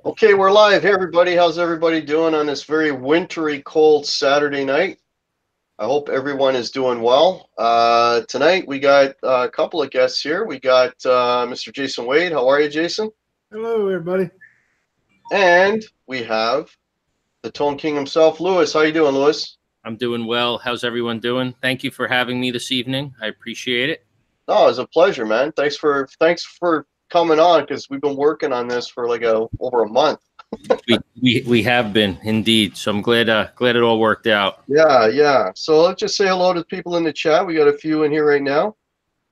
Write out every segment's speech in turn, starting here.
Okay, we're live. Hey, everybody. How's everybody doing on this very wintry, cold Saturday night? I hope everyone is doing well. Tonight, we got a couple of guests here. We got Mr. Jason Wade. How are you, Jason? Hello, everybody. And we have the Tone King himself, Lewis. How you doing, Lewis? I'm doing well. How's everyone doing? Thank you for having me this evening. I appreciate it. Oh, it's a pleasure, man. Thanks for coming on, because we've been working on this for like over a month. we have been indeed. So I'm glad it all worked out. Yeah. So let's just say hello to people in the chat. We got a few in here right now.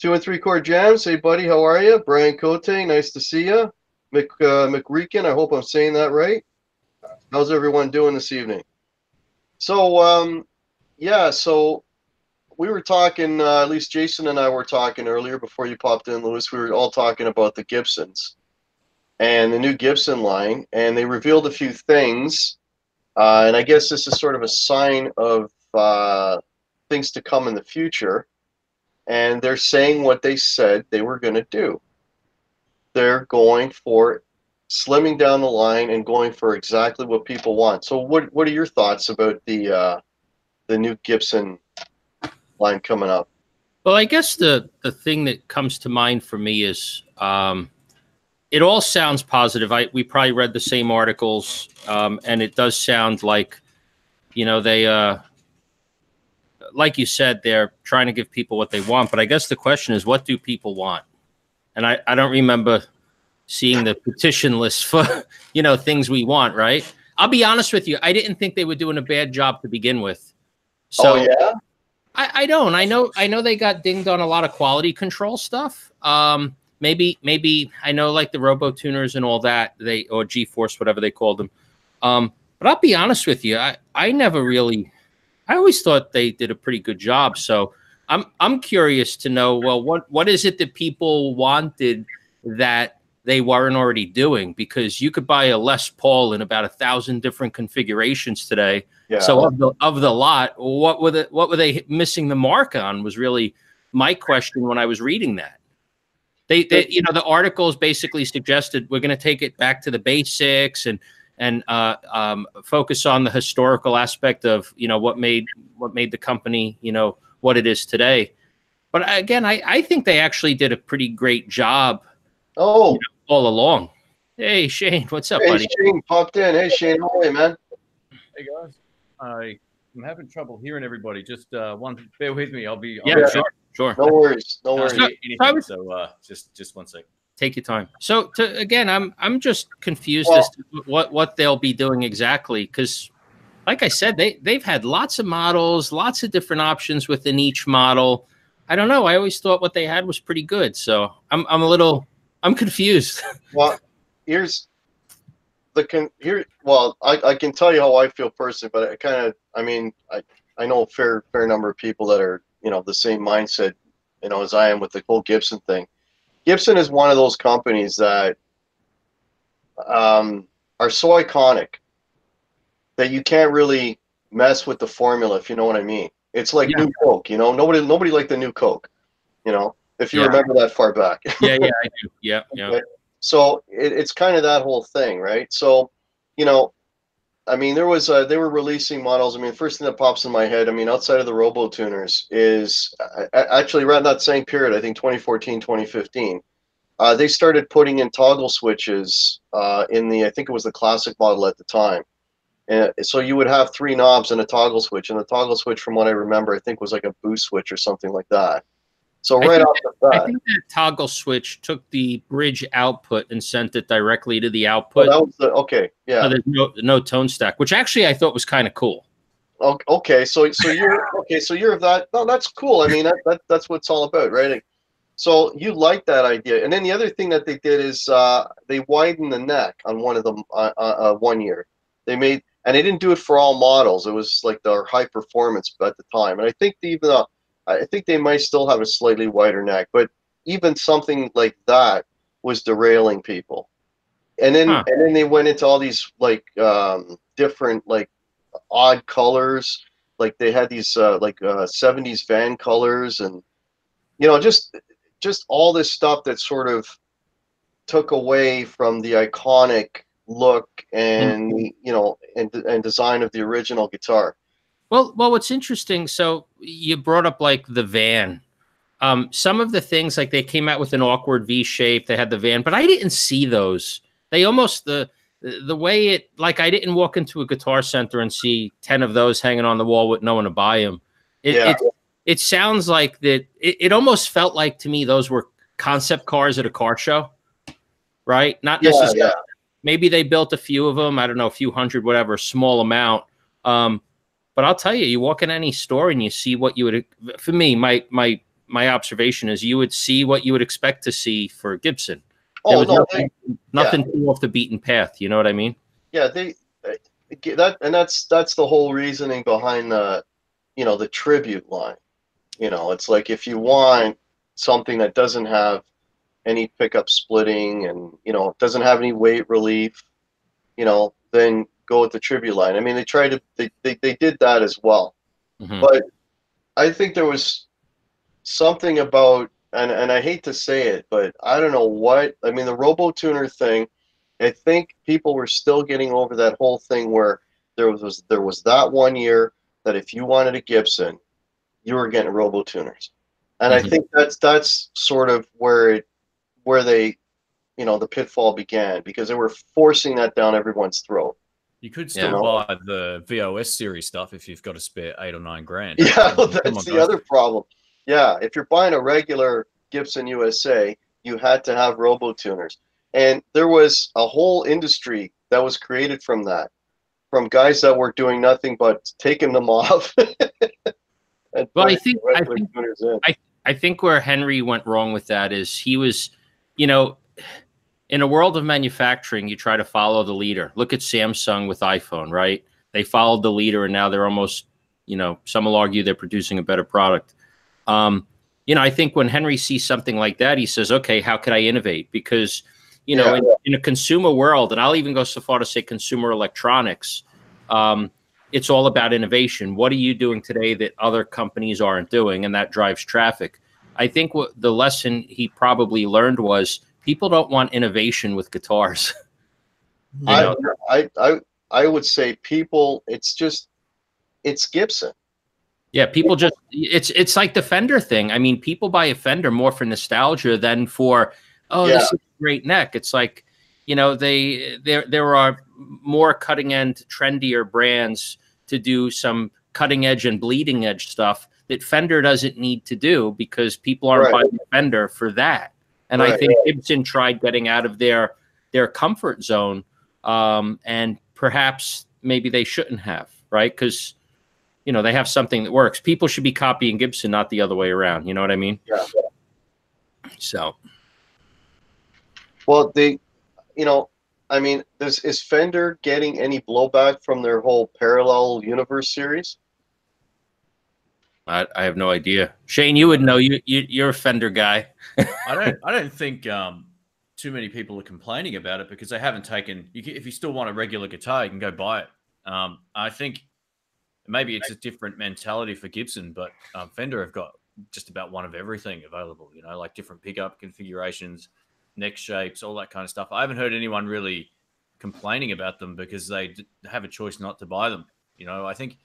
2 and 3 chord jams. Hey, buddy, how are you? Brian Cote, nice to see you. McReekin, I hope I'm saying that right. How's everyone doing this evening? So, yeah, so we were talking, at least Jason and I were talking earlier before you popped in, Lewis. We were all talking about the Gibsons and the new Gibson line, and they revealed a few things. And I guess this is sort of a sign of things to come in the future. And they're saying what they said they were going to do. They're going for slimming down the line and going for exactly what people want. So what are your thoughts about the new Gibson line coming up? Well, I guess the thing that comes to mind for me is it all sounds positive. We probably read the same articles, and it does sound like, you know, they like you said, they're trying to give people what they want. But I guess the question is, what do people want? And I don't remember seeing the petition list for, you know, things we want, right? I'll be honest with you. I didn't think they were doing a bad job to begin with. So, oh, yeah? I don't. I know they got dinged on a lot of quality control stuff. Maybe I know, like the Robo Tuners and all that, or G-Force, whatever they called them. But I'll be honest with you. I always thought they did a pretty good job. So I'm curious to know, well, what is it that people wanted that they weren't already doing? Because you could buy a Les Paul in about 1,000 different configurations today. Yeah. So of the lot, what were they missing the mark on was really my question when I was reading that. They you know, the articles basically suggested we're going to take it back to the basics and focus on the historical aspect of, you know, what made the company, you know, what it is today. But again, I think they actually did a pretty great job. Oh, you know, all along. Hey, Shane, what's up, buddy? Shane popped in. Hey, Shane, how are you, man? Hey, guys. I'm having trouble hearing everybody. Just bear with me. I'll be sure. No worries. So just 1 second. Take your time. So again, I'm just confused as to what they'll be doing exactly, because like I said, they've had lots of models, lots of different options within each model. I don't know. I always thought what they had was pretty good. So I'm confused. Well, I can tell you how I feel personally, but I know a fair number of people that are, you know, the same mindset, you know, as I am with the whole Gibson thing. Gibson is one of those companies that are so iconic that you can't really mess with the formula, if you know what I mean. It's like New Coke, you know. Nobody liked the New Coke, you know, if you remember that far back. Yeah, I do. Yeah. Okay. So it's kind of that whole thing, right? So, you know, I mean, they were releasing models. I mean, first thing that pops in my head, I mean, outside of the Robo Tuners, is actually around that same period, I think 2014, 2015, they started putting in toggle switches in I think it was the classic model at the time. And so you would have 3 knobs and a toggle switch, and the toggle switch, from what I remember, I think was like a boost switch or something like that. So I think that toggle switch took the bridge output and sent it directly to the output. Oh, that was yeah. So there's no tone stack, which actually I thought was kind of cool. Okay, so you're so you're of that. No, that's cool. I mean, that's what it's all about, right? So you like that idea. And then the other thing that they did is they widened the neck on one of them 1 year. They made, and they didn't do it for all models. It was like their high performance at the time. And I think I think they might still have a slightly wider neck, but even something like that was derailing people. And then they went into all these like different like odd colors. Like they had these 70s van colors, and you know, just all this stuff that sort of took away from the iconic look and and design of the original guitar. Well, what's interesting, so you brought up like the van. Some of the things, like they came out with an awkward V shape, they had the van, but I didn't see those. They almost, the way it, like I didn't walk into a Guitar Center and see 10 of those hanging on the wall with no one to buy them. It sounds like that, it almost felt like to me those were concept cars at a car show, right? Not necessarily. Yeah. Maybe they built a few of them, I don't know, a few hundred, whatever, small amount. But I'll tell you, you walk in any store and you see what you would, for me, my observation is you would see what you would expect to see for Gibson. Oh, no, nothing too off the beaten path. You know what I mean? Yeah, that's the whole reasoning behind the, the tribute line. It's like if you want something that doesn't have any pickup splitting and doesn't have any weight relief, then go with the tribute line. I mean, they tried to, they did that as well. Mm-hmm. But I think there was something about, and I hate to say it, but I don't know what, I mean, the Robo Tuner thing, I think people were still getting over that whole thing where there was that one year that if you wanted a Gibson, you were getting Robo Tuners. And mm-hmm. I think that's sort of where they, the pitfall began, because they were forcing that down everyone's throat. You could still buy the VOS series stuff if you've got a spare $8 or $9 grand. Yeah, well, that's the other problem. Yeah, if you're buying a regular Gibson USA, you had to have Robo Tuners. And there was a whole industry that was created from that, from guys that were doing nothing but taking them off. Well, I think where Henry went wrong with that is he was, in a world of manufacturing, you try to follow the leader. Look at Samsung with iPhone, right? They followed the leader, and now they're almost, some will argue they're producing a better product. I think when Henry sees something like that, he says, okay, how could I innovate? Because, in a consumer world, and I'll even go so far to say consumer electronics, it's all about innovation. What are you doing today that other companies aren't doing? And that drives traffic. I think what the lesson he probably learned was people don't want innovation with guitars. I would say people, it's Gibson. Yeah, people just, it's like the Fender thing. I mean, people buy a Fender more for nostalgia than for, this is a great neck. It's like, there are more cutting end, trendier brands to do some cutting edge and bleeding edge stuff that Fender doesn't need to do, because people aren't buying Fender for that. And I think Gibson tried getting out of their comfort zone, and perhaps maybe they shouldn't have, right? Because, they have something that works. People should be copying Gibson, not the other way around. You know what I mean? Yeah. So. Well, is Fender getting any blowback from their whole Parallel Universe series? I have no idea. Shane, you would know. You're a Fender guy. I don't think too many people are complaining about it, because they haven't taken. If you still want a regular guitar, you can go buy it. I think maybe it's a different mentality for Gibson, but Fender have got just about one of everything available. Like different pickup configurations, neck shapes, all that kind of stuff. I haven't heard anyone really complaining about them because they have a choice not to buy them. I think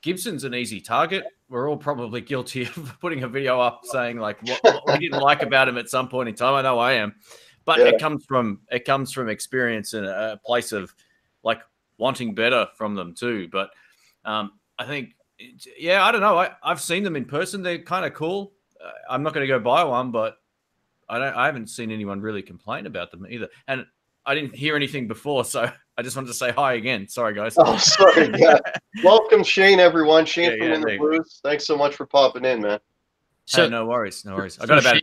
Gibson's an easy target. We're all probably guilty of putting a video up saying like what we didn't like about him at some point in time. I know I am, but it comes from experience and a place of like wanting better from them too. But I think, I don't know. I've seen them in person. They're kind of cool. I'm not going to go buy one, but I haven't seen anyone really complain about them either. And I didn't hear anything before, so I just wanted to say hi again. Sorry, guys. Oh, sorry. Yeah. Welcome, Shane, everyone. Shane from In the Blues. Thanks so much for popping in, man. So no worries. I got about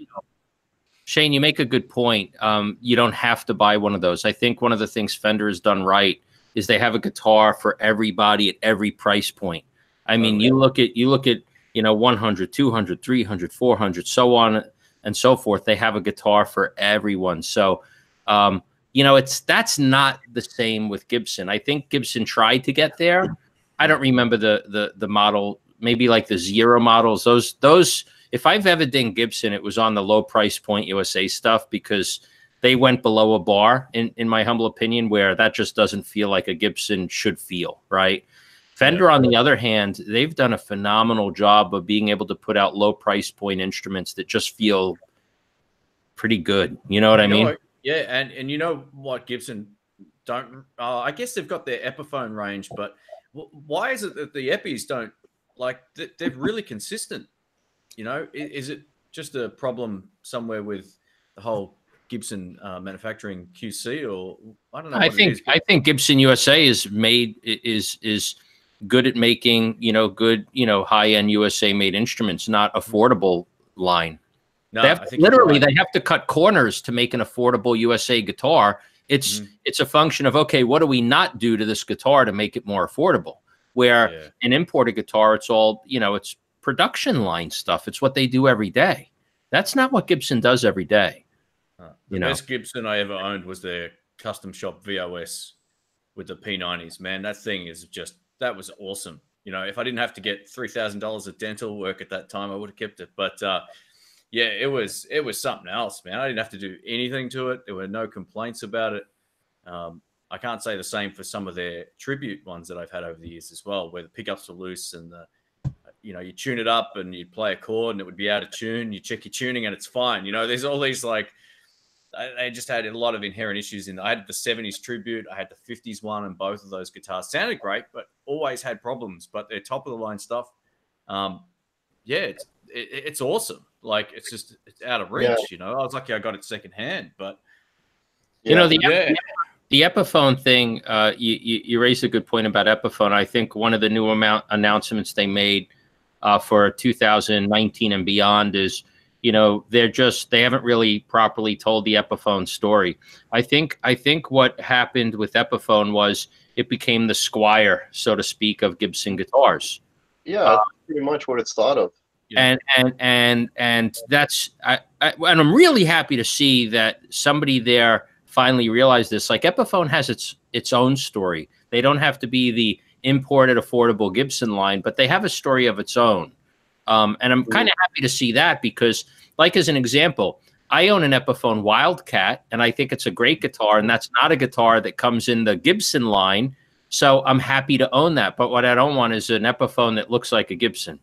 Shane, you make a good point. You don't have to buy one of those. I think one of the things Fender has done right is they have a guitar for everybody at every price point. I mean, you look at 100, 200, 300, 400, so on and so forth. They have a guitar for everyone. So, that's not the same with Gibson. I think Gibson tried to get there. I don't remember the model, maybe like the Zero models. Those, if I've ever done Gibson, it was on the low price point USA stuff, because they went below a bar, in my humble opinion, where that just doesn't feel like a Gibson should feel, right? Fender, on the other hand, they've done a phenomenal job of being able to put out low price point instruments that just feel pretty good. You know what I mean? Yeah, and you know what Gibson don't, I guess they've got their Epiphone range, but why is it that the Epis don't, like, they're really consistent? You know, is it just a problem somewhere with the whole Gibson manufacturing QC, or I don't know what it is. I think Gibson USA is good at making, you know, good, you know, high-end USA made instruments, not affordable line. No, they have literally they have to cut corners to make an affordable USA guitar. It's a function of, okay, what do we not do to this guitar to make it more affordable? Where an imported guitar, it's all, you know, it's production line stuff. It's what they do every day. That's not what Gibson does every day. The best Gibson I ever owned was their custom shop VOS with the P90s. Man, that thing is just, that was awesome. You know, if I didn't have to get $3,000 of dental work at that time, I would have kept it. But yeah, it was something else, man. I didn't have to do anything to it. There were no complaints about it. I can't say the same for some of their tribute ones that I've had over the years as well, where the pickups were loose and you know, you tune it up and you'd play a chord and it would be out of tune. You check your tuning and it's fine. You know, there's all these, like, I just had a lot of inherent issues in. I had the 70s tribute, I had the 50s one, and both of those guitars sounded great, but always had problems. But they're top of the line stuff. Yeah, it's awesome. Like, it's just, it's out of reach. You know, I was lucky I got it secondhand, but you know, the Epiphone thing. You raised a good point about Epiphone. I think one of the new announcements they made for 2019 and beyond is, you know, they haven't really properly told the Epiphone story. I think what happened with Epiphone was it became the Squire, so to speak, of Gibson guitars. Yeah, that's pretty much what it's thought of. And that's and I'm really happy to see that somebody there finally realized this. Like, Epiphone has its own story. They don't have to be the imported affordable Gibson line, but they have a story of its own. And I'm kind of happy to see that because, like, as an example, I own an Epiphone Wildcat, and I think it's a great guitar, and that's not a guitar that comes in the Gibson line, so I'm happy to own that. But what I don't want is an Epiphone that looks like a Gibson,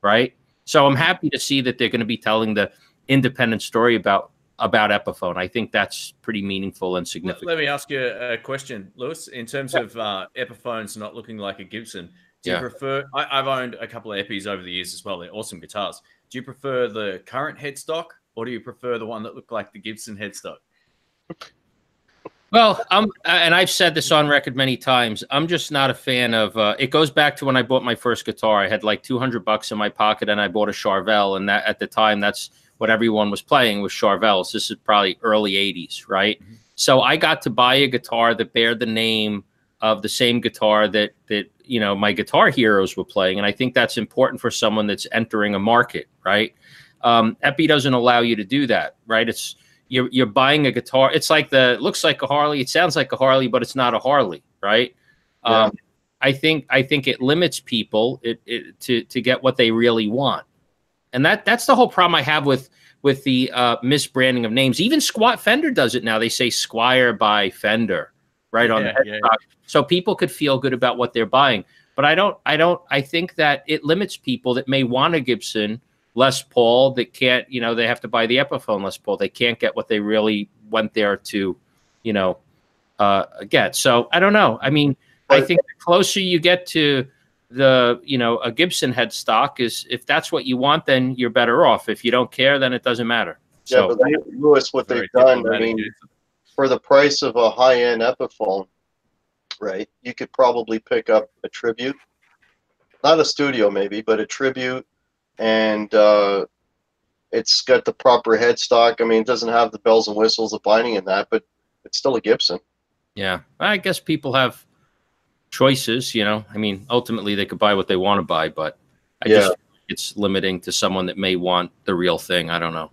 right? So I'm happy to see that they're going to be telling the independent story about Epiphone. I think that's pretty meaningful and significant. Let me ask you a question, Lewis. In terms of Epiphones not looking like a Gibson, do you prefer? I've owned a couple of Epis over the years as well. They're awesome guitars. Do you prefer the current headstock, or do you prefer the one that looked like the Gibson headstock? Well, and I've said this on record many times, I'm just not a fan of, it goes back to when I bought my first guitar. I had like $200 in my pocket and I bought a Charvel, and that at the time, that's what everyone was playing was Charvels. This is probably early 80s, right? So I got to buy a guitar that bared the name of the same guitar that you know, my guitar heroes were playing. And I think that's important for someone that's entering a market, right? Epi doesn't allow you to do that, right? It's, you're buying a guitar. It's like it looks like a Harley. It sounds like a Harley, but it's not a Harley, right? I think it limits people to get what they really want, and that's the whole problem I have with the misbranding of names. Even Fender does it now. They say Squire by Fender, right on the headstock, so people could feel good about what they're buying. But I think that it limits people that may want a Gibson Les Paul that can't, you know, they have to buy the Epiphone Les Paul. They can't get what they really went there to, you know, get. So I don't know. I mean, I think the closer you get to the, you know, a Gibson headstock is, if that's what you want, then you're better off. If you don't care, then it doesn't matter. Yeah, so, but Lewis, what they've done, I mean, for the price of a high-end Epiphone, right, you could probably pick up a Tribute. Not a Studio maybe, but a Tribute. And it's got the proper headstock. I mean, it doesn't have the bells and whistles, the binding and that, but it's still a Gibson. Yeah, I guess people have choices, you know. I mean, ultimately they could buy what they want to buy, but I just think it's limiting to someone that may want the real thing. I don't know.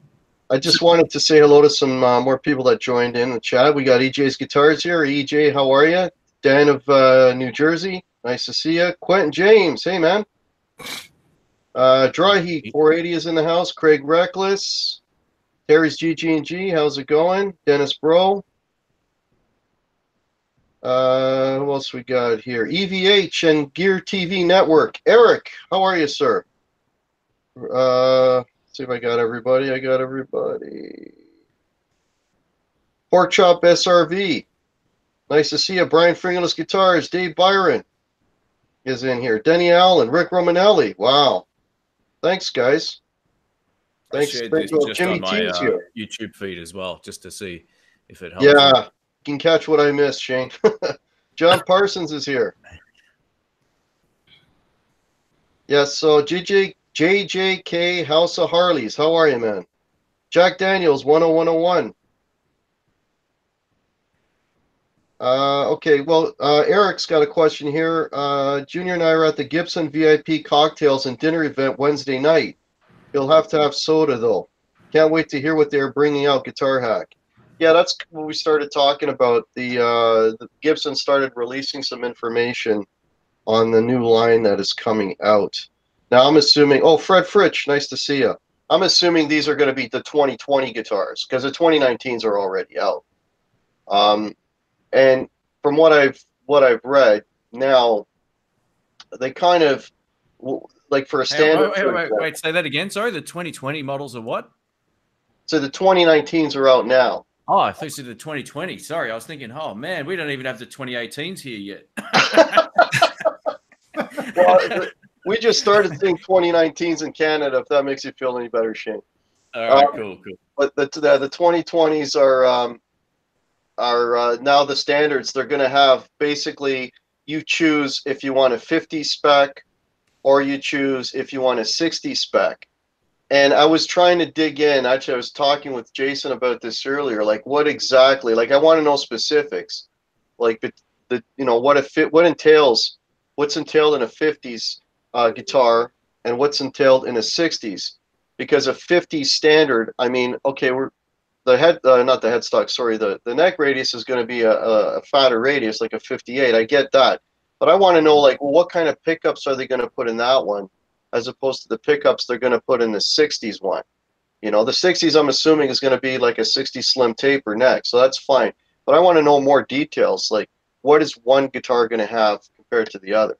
I just wanted to say hello to some more people that joined in the chat. We got EJ's Guitars here. EJ, how are you? Dan of New Jersey, nice to see you. Quentin James, hey man. Dry Heat 480 is in the house. Craig Reckless. Terry's GG&G, how's it going? Dennis Bro. Who else we got here? EVH and Gear TV Network. Eric, how are you, sir? See if I got everybody. I got everybody. Pork Chop SRV. Nice to see you. Brian Fingerless Guitars. Dave Byron is in here. Denny Allen. Rick Romanelli. Wow. Thanks, guys. Thanks. I shared this just on my YouTube feed as well, just to see if it helps. Yeah, you can catch what I missed, Shane. John Parsons is here. Yes, so JJK House of Harleys. How are you, man? Jack Daniels, 10101. Okay, well, Eric's got a question here. Junior and I are at the Gibson VIP cocktails and dinner event Wednesday night. You'll have to have soda, though. Can't wait to hear what they're bringing out, Guitar Hack. Yeah, that's what we started talking about. The Gibson started releasing some information on the new line that is coming out. Now, I'm assuming, oh, Fred Fritsch, nice to see you. I'm assuming these are going to be the 2020 guitars, because the 2019s are already out. And from what I've read, now they kind of like for a standard. Wait, say that again. Sorry, the 2020 models are what? So the 2019s are out now. Oh, I thought you said the 2020. Sorry, I was thinking, oh man, we don't even have the 2018s here yet. Well, we just started seeing 2019s in Canada. If that makes you feel any better, Shane. All right, cool. But the 2020s are now the standards. They're going to have basically you choose if you want a 50 spec or you choose if you want a 60 spec. And I was trying to dig in. Actually, I was talking with Jason about this earlier. Like, what exactly? Like, I want to know specifics. Like the you know what's entailed in a 50s guitar and what's entailed in a 60s. Because a 50s standard, I mean, okay, not the headstock, sorry, the neck radius is going to be a fatter radius, like a 58. I get that. But I want to know, like, well, what kind of pickups are they going to put in that one, as opposed to the pickups they're going to put in the 60s one. You know, the 60s, I'm assuming, is going to be like a 60 slim taper neck, so that's fine. But I want to know more details, like, what is one guitar going to have compared to the other?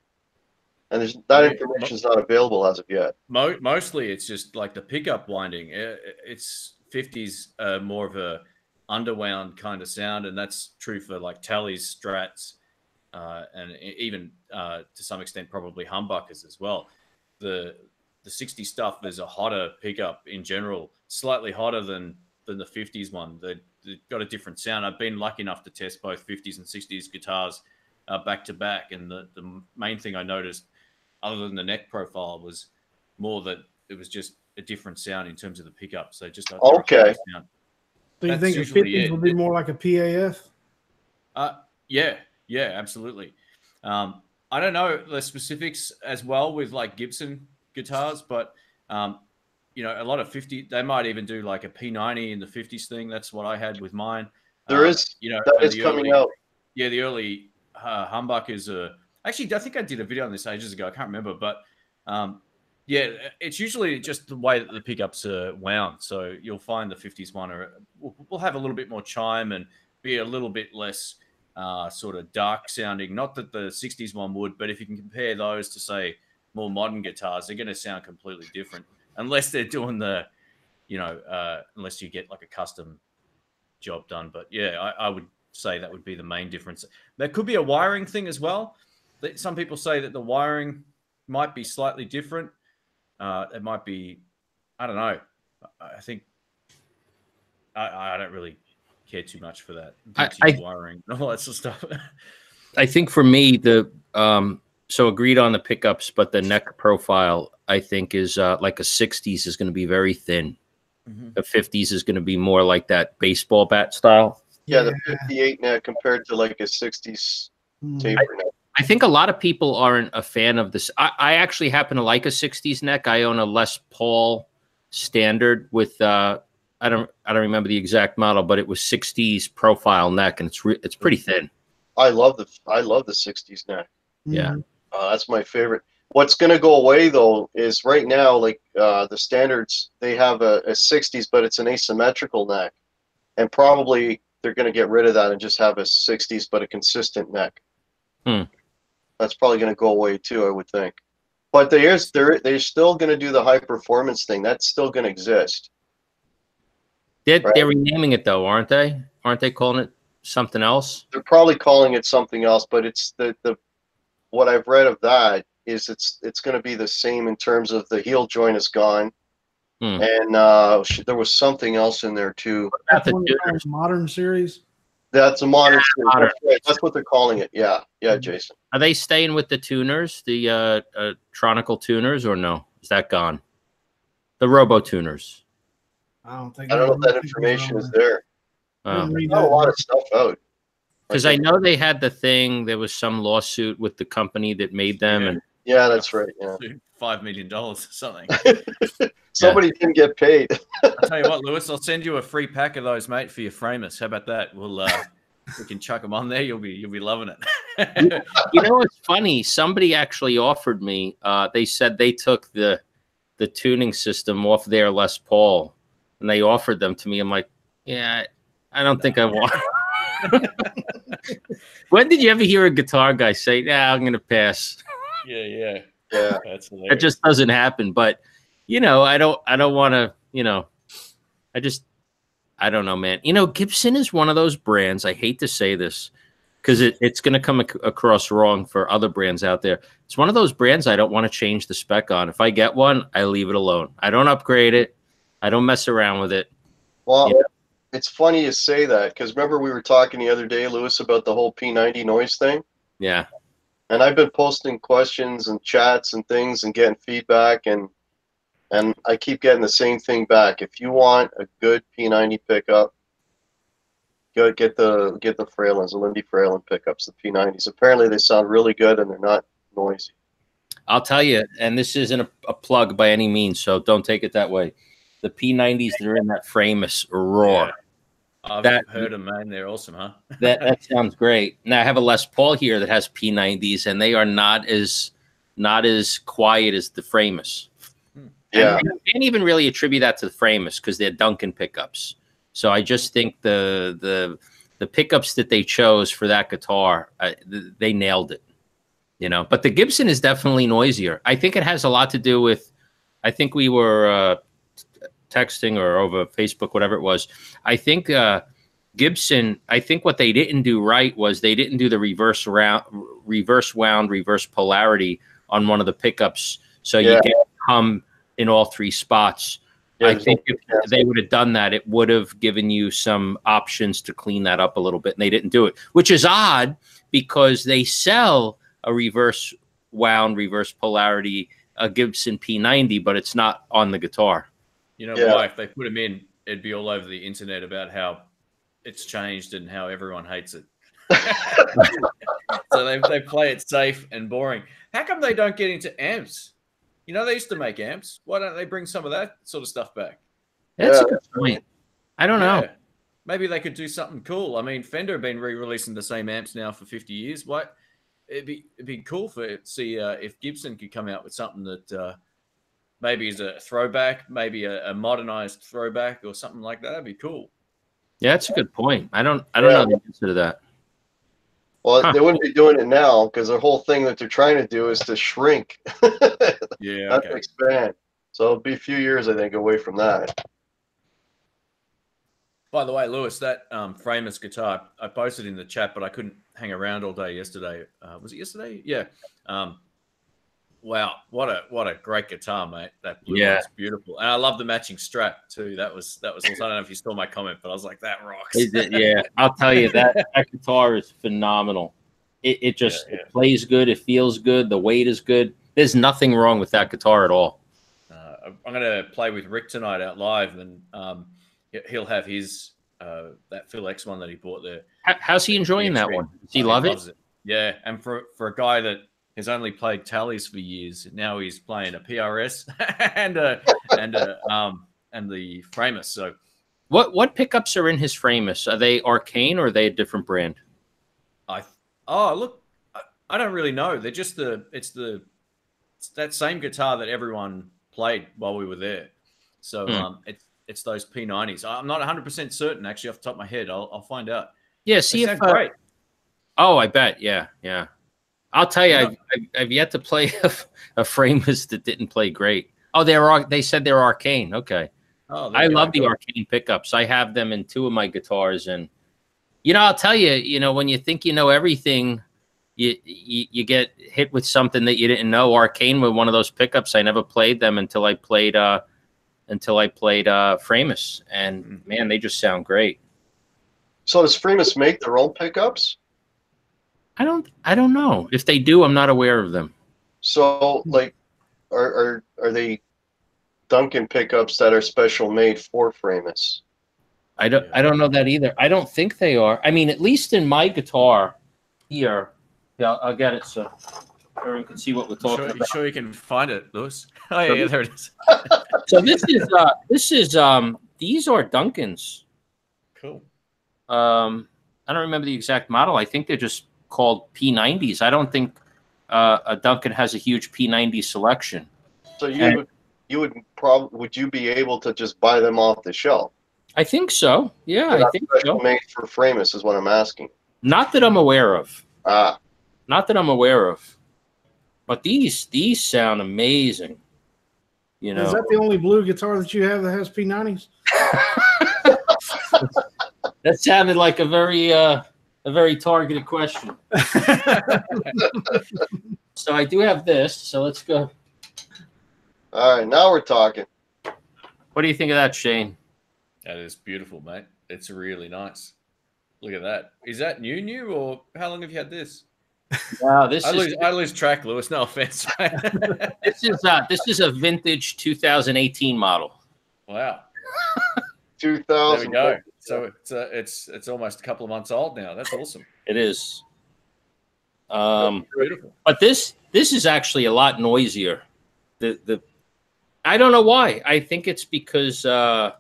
And that information is not available as of yet. Mostly, it's just like the pickup winding. It's 50s more of a underwound kind of sound, and that's true for like Tallies, Strats, and even to some extent probably humbuckers as well. The 60 stuff is a hotter pickup in general, slightly hotter than the 50s one. They've got a different sound. I've been lucky enough to test both 50s and 60s guitars back to back, and the main thing I noticed, other than the neck profile, was more that it was just a different sound in terms of the pickup. So just okay. So you think the 50s will be more like a PAF? Yeah, absolutely. I don't know the specifics as well with like Gibson guitars, but you know, a lot of 50, they might even do like a P90 in the 50s thing. That's what I had with mine. There is, you know, that is coming out. Yeah, the early humbuckers are actually, I think I did a video on this ages ago. I can't remember, but yeah, it's usually just the way that the pickups are wound. So you'll find the 50s one will have a little bit more chime and be a little bit less sort of dark sounding. Not that the 60s one would, but if you can compare those to, say, more modern guitars, they're going to sound completely different. Unless they're doing the, you know, unless you get like a custom job done. But yeah, I would say that would be the main difference. There could be a wiring thing as well. Some people say that the wiring might be slightly different. It might be, I don't know. I think I don't really care too much for that. Wiring and all that sort of stuff. I think for me, so agreed on the pickups, but the neck profile, I think, is like a 60s is going to be very thin. Mm-hmm. The 50s is going to be more like that baseball bat style. Yeah, the 58 neck compared to like a 60s taper neck. I think a lot of people aren't a fan of this. I actually happen to like a 60s neck. I own a Les Paul standard with I don't remember the exact model, but it was 60s profile neck, and it's pretty thin. I love the 60s neck. Yeah, that's my favorite. What's going to go away though is right now, like the standards, they have a 60s, but it's an asymmetrical neck, and probably they're going to get rid of that and just have a 60s, but a consistent neck. That's probably going to go away too, I would think. But they're still going to do the high performance thing. That's still going to exist. They're renaming it though, aren't they? Aren't they calling it something else? They're probably calling it something else, but it's the what I've read of that is it's going to be the same in terms of the heel joint is gone, and there was something else in there too. That's the modern series. That's a modern series. That's what they're calling it. Yeah, Jason. Are they staying with the tuners, the Tronical tuners, or no? Is that gone? The Robo Tuners. I don't know if that information is there. There's not a lot of stuff out. Because I know they had the thing. There was some lawsuit with the company that made them, and that's right. Yeah, $5 million or something. Somebody didn't get paid. I'll tell you what, Lewis, I'll send you a free pack of those, mate, for your framers. How about that? We'll we can chuck them on there. You'll be loving it. You know what's funny? Somebody actually offered me. They said they took the tuning system off their Les Paul, and they offered them to me. I'm like, yeah, I don't think I want. When did you ever hear a guitar guy say, "Yeah, I'm gonna pass"? Yeah. That's hilarious. It just doesn't happen. But you know, I don't want to. You know, I don't know, man. You know, Gibson is one of those brands. I hate to say this because it's going to come across wrong for other brands out there. It's one of those brands I don't want to change the spec on. If I get one, I leave it alone. I don't upgrade it. I don't mess around with it. Well, it's funny you say that because remember we were talking the other day, Lewis, about the whole P90 noise thing? Yeah. And I've been posting questions and chats and things and getting feedback, and I keep getting the same thing back. If you want a good P90 pickup, go get the Fraylins, the Lindy Fraylin pickups, the P90s. Apparently they sound really good and they're not noisy. I'll tell you, and this isn't a plug by any means, so don't take it that way. The P90s that are in that famous roar. Yeah. I've heard them, man. They're awesome, huh? that sounds great. Now I have a Les Paul here that has P90s, and they are not as quiet as the Framus. Yeah, and I can't even really attribute that to the Framus because they're Duncan pickups. So I just think the pickups that they chose for that guitar, they nailed it. You know, but the Gibson is definitely noisier. I think it has a lot to do with. I think we were texting or over Facebook, whatever it was. I think Gibson. I think what they didn't do right was they didn't do the reverse wound, reverse polarity on one of the pickups, so you can come in all three spots. I think if they would have done that, it would have given you some options to clean that up a little bit, and they didn't do it, which is odd because they sell a reverse wound, reverse polarity, a Gibson P90, but it's not on the guitar. You know why? If they put them in, it'd be all over the internet about how it's changed and how everyone hates it. So they play it safe and boring. How come they don't get into amps? You know, they used to make amps. Why don't they bring some of that sort of stuff back? That's a good point. I don't know. Maybe they could do something cool. I mean, Fender have been re-releasing the same amps now for 50 years. What? It'd be cool to see if Gibson could come out with something that maybe is a throwback, maybe a modernized throwback or something like that. That'd be cool. Yeah, that's a good point. I don't know the answer to that. Well, they wouldn't be doing it now because the whole thing that they're trying to do is to shrink. Not to expand. So it'll be a few years, I think, away from that. By the way, Lewis, that Framus guitar, I posted in the chat, but I couldn't hang around all day yesterday. Was it yesterday? Yeah. Wow, what a great guitar, mate. That blue one's beautiful. And I love the matching strap too. That was awesome. I don't know if you saw my comment, but I was like, that rocks. Yeah, I'll tell you that guitar is phenomenal. It just it plays good, it feels good, the weight is good. There's nothing wrong with that guitar at all. I'm gonna play with Rick tonight out live, and he'll have his that Phil X one that he bought there. How's he enjoying that one? Does he love it? Yeah, and for a guy that has only played tallies for years, now he's playing a PRS and the Framus. So, what pickups are in his Framus? Are they Arcane or are they a different brand? I don't really know. They're just it's the that same guitar that everyone played while we were there. So it's those P90s. I'm not 100% certain, actually, off the top of my head. I'll find out. Yeah, see they if sound great. Oh, I bet. Yeah. I'll tell you, I've yet to play a Framus that didn't play great. Oh, they said they're Arcane. Okay. Oh, I love the Arcane pickups. I have them in 2 of my guitars, and I'll tell you, when you think you know everything, you get hit with something that you didn't know. Arcane were one of those pickups. I never played them until I played Framus, and man, they just sound great. So does Framus make their own pickups? I don't know. If they do, I'm not aware of them. So like are they Duncan pickups that are special made for Framus? I don't know that either. I don't think they are. I mean, at least in my guitar here. Yeah, I'll get it so everyone can see what we're talking about. You sure you can find it, Lewis? Oh yeah, there it is. So these are Duncans. Cool. I don't remember the exact model. I think they're just called P90s. I don't think a Duncan has a huge P90 selection. So would you be able to just buy them off the shelf? I think so. Yeah, I think so. Made for Framus is what I'm asking. Not that I'm aware of. Not that I'm aware of. But these sound amazing. Is that the only blue guitar that you have that has P90s? That sounded like a very targeted question. So I do have this. So let's go. All right, now we're talking. What do you think of that, Shane? That is beautiful, mate. It's really nice. Look at that. Is that new, or how long have you had this? Wow, I lose track, Lewis. No offense. This is a vintage 2018 model. Wow. 2000. There we go. So it's almost a couple of months old now. That's awesome. It is. Beautiful. But this is actually a lot noisier. I don't know why. I think it's because the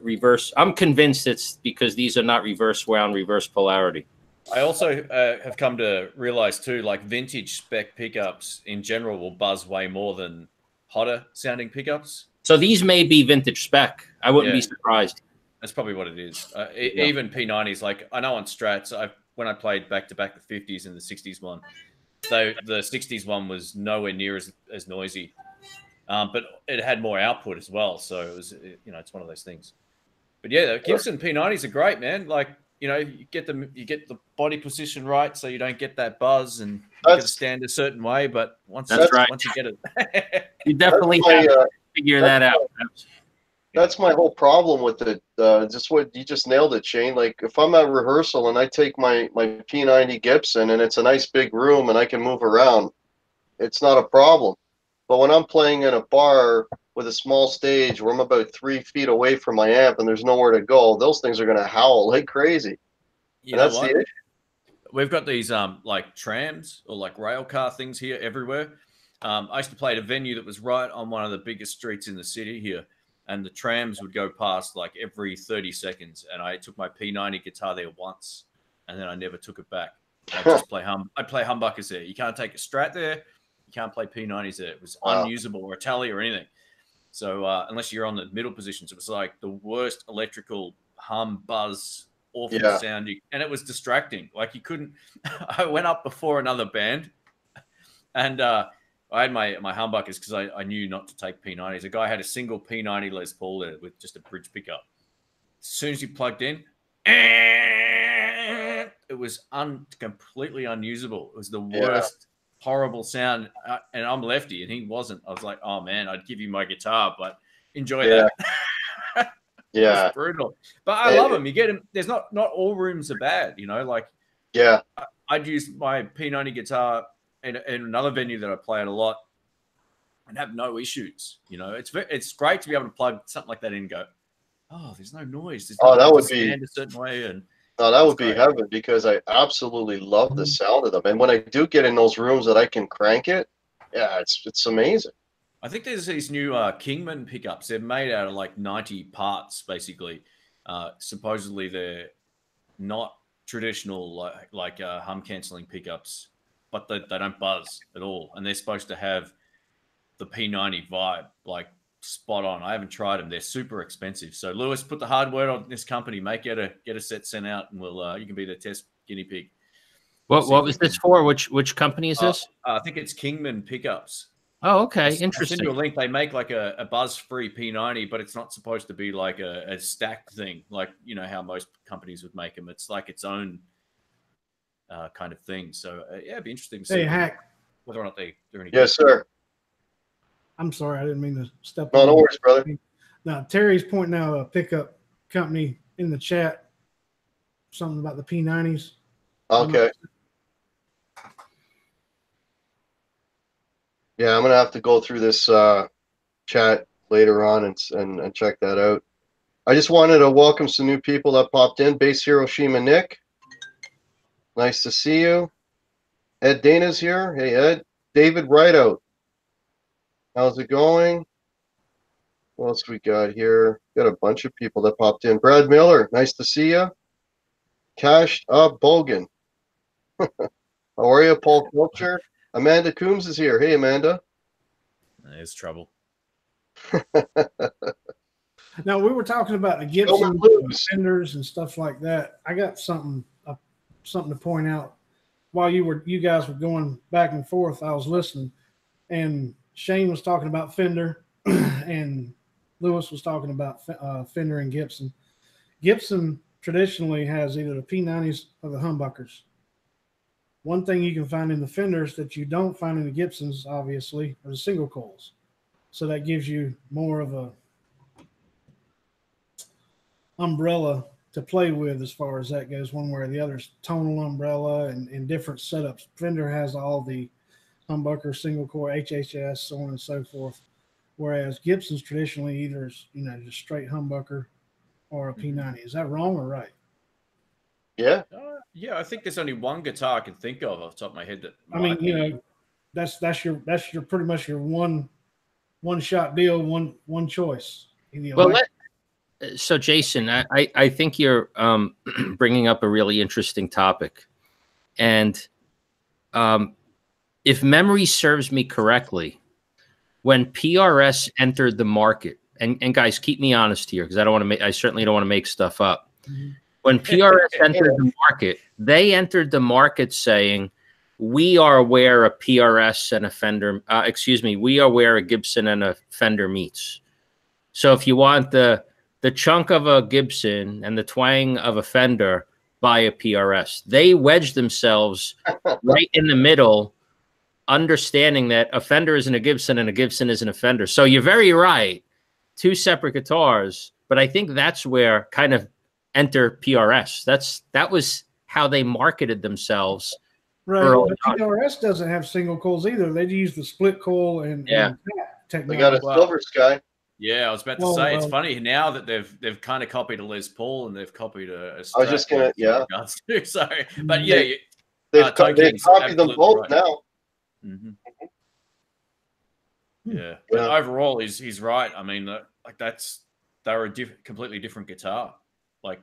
reverse. I'm convinced it's because these are not reverse wound, reverse polarity. I also have come to realize too, like vintage spec pickups in general will buzz way more than hotter sounding pickups. So these may be vintage spec. I wouldn't be surprised. That's probably what it is. Even P90s, like I know on Strats, when I played back to back the 50s and the 60s one, though the 60s one was nowhere near as noisy, but it had more output as well. So it was, it's one of those things. But yeah, the Gibson P90s are great, man. Like, you get the body position right, so you don't get that buzz, and you got to stand a certain way. But once you get it, you definitely have to figure that out. That's my whole problem with it. Just what you just nailed it, Shane. Like if I'm at rehearsal and I take my P90 Gibson and it's a nice big room and I can move around, it's not a problem. But when I'm playing in a bar with a small stage where I'm about 3 feet away from my amp and there's nowhere to go, those things are going to howl like crazy. You know what? We've got these like trams or like rail car things here everywhere. I used to play at a venue that was right on one of the biggest streets in the city here, and the trams would go past like every 30 seconds. And I took my P90 guitar there once, and then I never took it back. I'd just play I'd play humbuckers there. You can't take a Strat there. You can't play P90s there. It was unusable or a Tele or anything. So unless you're on the middle positions, it was like the worst electrical hum, buzz, awful sounding, and it was distracting. Like you couldn't. I went up before another band, and I had my humbuckers because I knew not to take P90s. A guy had a single P90 Les Paul there with just a bridge pickup. As soon as you plugged in, it was completely unusable. It was the worst. Horrible sound, and I'm lefty, and he wasn't. I was like, "Oh man, I'd give you my guitar, but enjoy that." It's brutal, but I love them. You get them. There's not all rooms are bad, Like, I'd use my P90 guitar in another venue that I play at a lot, and have no issues. It's great to be able to plug something like that in and go, "Oh, there's no noise." That would be a certain way and. No, that would be heaven because I absolutely love the sound of them. And when I do get in those rooms that I can crank it, it's amazing. I think there's these new Kingman pickups. They're made out of like 90 parts, basically. Supposedly they're not traditional like hum canceling pickups. but they don't buzz at all. And they're supposed to have the P90 vibe, like spot on. I haven't tried them. They're super expensive. So Lewis, put the hard word on this company, mate. Get a set sent out, and we'll you can be the test guinea pig. What was this for? Which company is this? I think it's Kingman Pickups. Oh, okay. I'll Interesting. send you a link. They make like a buzz-free P90, but it's not supposed to be like a stacked thing, like how most companies would make them. It's like its own kind of thing. So yeah, it'd be interesting to see whether or not they're any good. Yes, sir. I'm sorry, I didn't mean to step. No worries, brother. Now Terry's pointing out a pickup company in the chat. Something about the P90s. Okay. Yeah, I'm gonna have to go through this chat later on and check that out. I just wanted to welcome some new people that popped in. Bass Hero Shima Nick, nice to see you. Ed Dana's here. Hey Ed. David Rideout, how's it going? What else we got here? Got a bunch of people that popped in. Brad Miller, nice to see you. Cashed Up Bogan. How are you, Paul Culture? Amanda Coombs is here. Hey, Amanda. There's trouble. Now, we were talking about the Gibson Fenders and stuff like that. I got something to point out. While you guys were going back and forth, I was listening, and Shane was talking about Fender, and Lewis was talking about Fender and Gibson. Gibson traditionally has either the P90s or the humbuckers. One thing you can find in the Fenders that you don't find in the Gibsons, obviously, are the single coils. So that gives you more of a umbrella to play with as far as that goes, one way or the other. Tonal umbrella and different setups. Fender has all the humbucker, single coil, HHS, so on and so forth. Whereas Gibson's traditionally either is, just straight humbucker or a P90. Is that wrong or right? Yeah. Yeah, I think there's only one guitar I can think of off the top of my head that. I mean, that's your pretty much your one shot deal, one choice. So Jason, I think you're bringing up a really interesting topic, and if memory serves me correctly, when PRS entered the market, and guys, keep me honest here because I certainly don't want to make stuff up. Mm-hmm. When PRS entered the market, they entered the market saying, we are where a PRS and a Fender, we are where a Gibson and a Fender meets. So if you want the chunk of a Gibson and the twang of a Fender, buy a PRS. They wedged themselves right in the middle, understanding that a Fender isn't a Gibson and a Gibson isn't a Fender. So you're very right. Two separate guitars, but I think that's where kind of enter PRS. That was how they marketed themselves. Right. But PRS doesn't have single coils either. They use the split coil and technology. They got a Silver Sky. Yeah, I was about to say it's funny now that they've kind of copied a Les Paul and they've copied a Strat. I was just gonna So, but yeah, they've copied them both right now. Mm-hmm. Yeah, but overall, he's right. I mean, they were a completely different guitar. Like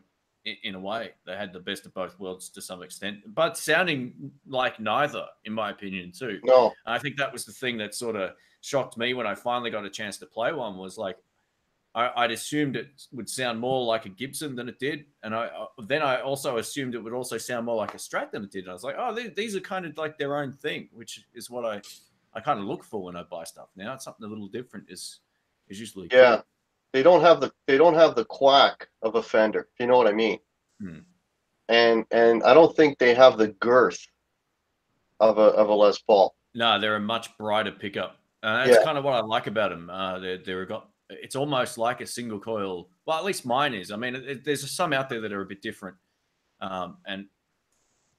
in a way, they had the best of both worlds to some extent, but sounding like neither, in my opinion, too. No, I think that was the thing that sort of shocked me when I finally got a chance to play one. Was like I'd assumed it would sound more like a Gibson than it did, and then I also assumed it would also sound more like a Strat than it did. And I was like, oh, these are kind of like their own thing, which is what I kind of look for when I buy stuff now. It's something a little different is usually cool. They don't have the quack of a Fender, if you know what I mean. Hmm. And I don't think they have the girth of a Les Paul. No, they're a much brighter pickup. That's kind of what I like about them. It's almost like a single coil. Well, at least mine is. I mean, there's some out there that are a bit different. And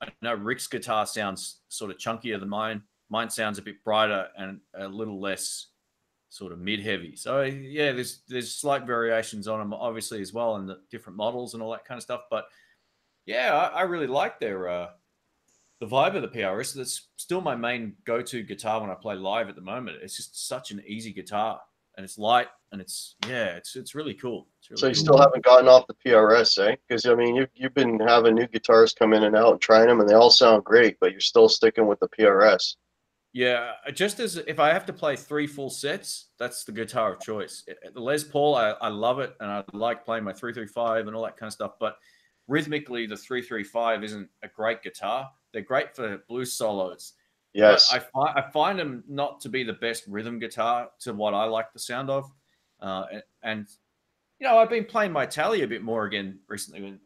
I know Rick's guitar sounds sort of chunkier than mine. Mine sounds a bit brighter and a little less sort of mid-heavy. So yeah, there's slight variations on them obviously as well, and the different models and all that kind of stuff. But yeah, I really like their the vibe of the PRS. That's still my main go-to guitar when I play live at the moment. It's just such an easy guitar, and it's light, and it's really cool. It's really So you cool. still haven't gotten off the PRS, eh? Because I mean, you've been having new guitars come in and out and trying them, and they all sound great, but you're still sticking with the PRS. Yeah, just as if I have to play 3 full sets, that's the guitar of choice. The Les Paul, I love it, and I like playing my 335 and all that kind of stuff. But rhythmically, the 335 isn't a great guitar. They're great for blues solos. Yes. But I find them not to be the best rhythm guitar to what I like the sound of. And you know, I've been playing my Tele a bit more again recently.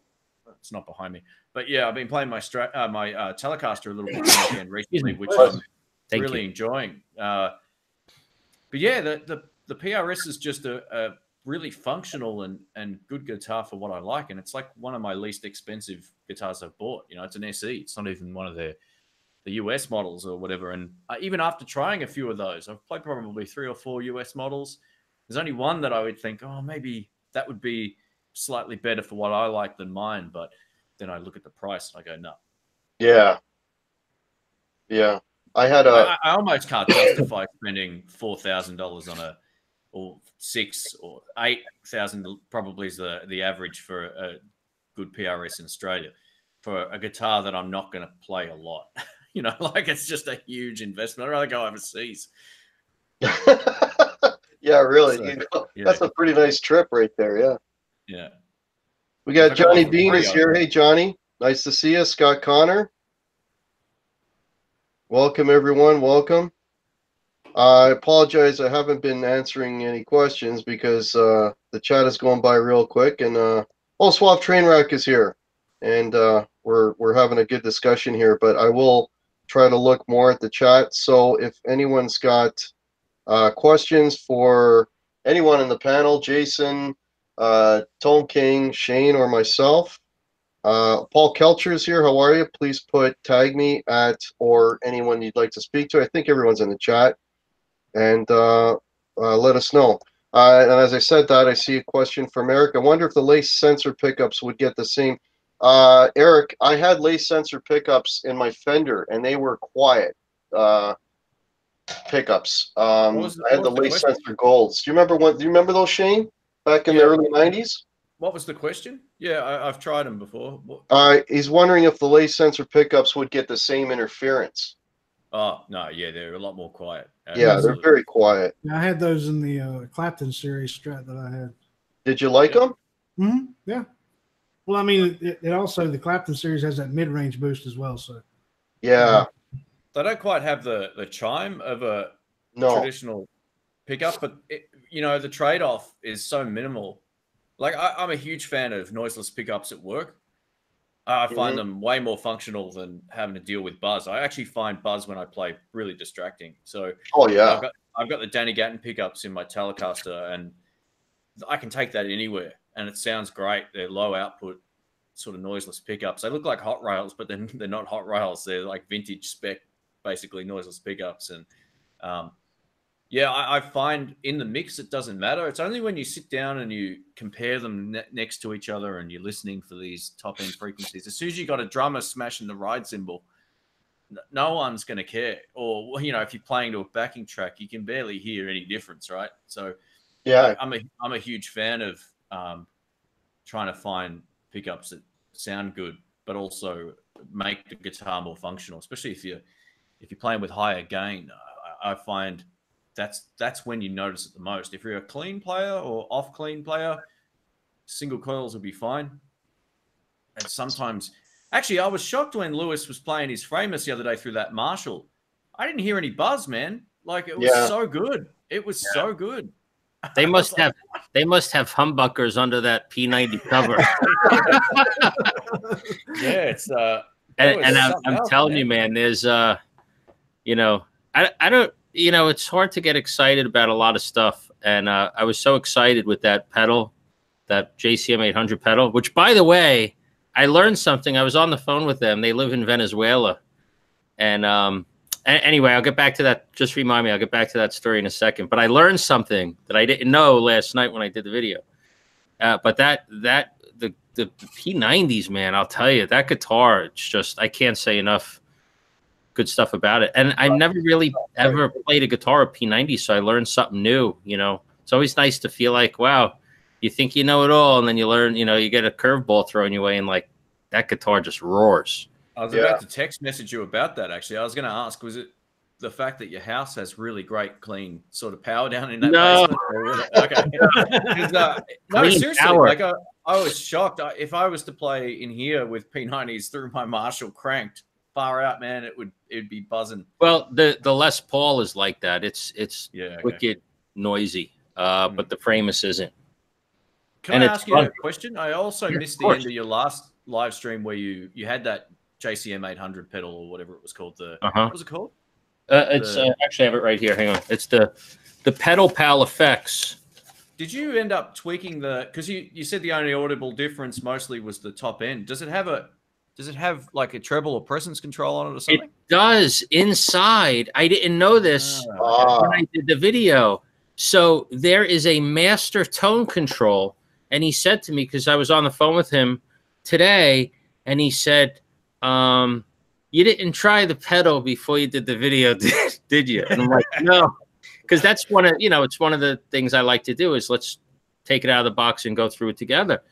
It's not behind me, but yeah, I've been playing my Telecaster a little bit more again recently, which I'm really enjoying. But yeah, the PRS is just a really functional and good guitar for what I like, and it's like one of my least expensive guitars I've bought. You know, it's an SE. It's not even one of the US models or whatever. And even after trying a few of those, I've played probably 3 or 4 US models. There's only one that I would think, oh, maybe that would be slightly better for what I like than mine. But then I look at the price and I go, no. Yeah. Yeah. I almost can't justify spending $4,000 on or 6 or 8,000 probably is the average for a good PRS in Australia for a guitar that I'm not going to play a lot. You know, like it's just a huge investment. I'd rather go overseas. Yeah, really. So, that's a pretty nice trip right there. Yeah. Yeah. We got Johnny Beane is here. Hey, Johnny. Nice to see you. Scott Connor. Welcome, everyone. Welcome. I apologize. I haven't been answering any questions because the chat is going by real quick. And Suave Trainwreck is here. And we're having a good discussion here. But I will try to look more at the chat. So if anyone's got questions for anyone in the panel, Jason, Tone King, Shane, or myself, Paul Kelcher is here. How are you? Please tag me at or anyone you'd like to speak to. I think everyone's in the chat, and let us know. And as I said that, I see a question from Eric. I wonder if the lace sensor pickups would get the same. Eric, I had lace sensor pickups in my Fender, and they were quiet pickups. I had the lace sensor golds. Do you remember those, Shane? Back in the early 90s? What was the question? Yeah, I've tried them before. He's wondering if the lace sensor pickups would get the same interference. Oh, no, yeah, they're a lot more quiet. Yeah, they're very quiet. Yeah, I had those in the Clapton series Strat that I had. Did you like them? Mm-hmm. Yeah. Well, I mean, it also, the Clapton series has that mid-range boost as well. So. Yeah. They don't quite have the chime of a traditional pickup, but you know, the trade-off is so minimal. Like I'm a huge fan of noiseless pickups at work. I find them way more functional than having to deal with buzz. I actually find buzz when I play really distracting. So I've got the Danny Gatton pickups in my Telecaster, and I can take that anywhere, and it sounds great. They're low output, sort of noiseless pickups. They look like hot rails, but then they're not hot rails. They're like vintage spec, basically noiseless pickups. And yeah, I find in the mix it doesn't matter. It's only when you sit down and you compare them next to each other and you're listening for these top end frequencies. As soon as you got a drummer smashing the ride cymbal, no one's going to care. Or you know, if you're playing to a backing track, you can barely hear any difference, right? So yeah, I'm a huge fan of trying to find pickups that sound good, but also make the guitar more functional. Especially if you're playing with higher gain, I find that's when you notice it the most. If you're a clean player or off clean player, single coils will be fine. And sometimes, actually, I was shocked when Lewis was playing his Framus the other day through that Marshall. I didn't hear any buzz, man. Like it was so good. It was so good. They must have humbuckers under that P90 cover. Yeah, it's and I'm telling you, man, there's you know, I don't. You know, it's hard to get excited about a lot of stuff. And I was so excited with that pedal, that JCM 800 pedal, which, by the way, I learned something. I was on the phone with them. They live in Venezuela. And anyway, I'll get back to that. Just remind me, I'll get back to that story in a second. But I learned something that I didn't know last night when I did the video. But the P90s, man, I'll tell you, that guitar, it's just, I can't say enough good stuff about it. And I never really ever played a guitar at P90, so I learned something new, you know. It's always nice to feel like, wow, you think you know it all, and then you learn, you know, you get a curveball thrown your way, and like that guitar just roars. I was about to text message you about that, actually. I was going to ask, was it the fact that your house has really great, clean sort of power down in that basement? Okay. No, seriously, power. like I was shocked. If I was to play in here with P90s through my Marshall cranked far out, man, it'd be buzzing. Well, the Les Paul is like that. It's wicked noisy, but the Framus isn't. Can I ask you a question? I also missed the end of your last live stream where you had that JCM 800 pedal or whatever it was called. What was it called? It's actually I have it right here. Hang on. It's the Pedal Pal Effects. Did you end up tweaking because you said the only audible difference mostly was the top end. Does it have like a treble or presence control on it or something? It does inside. I didn't know this when I did the video. So there is a master tone control, and he said to me, because I was on the phone with him today, and he said, you didn't try the pedal before you did the video, did you? And I'm like, no, because that's it's one of the things I like to do is let's take it out of the box and go through it together.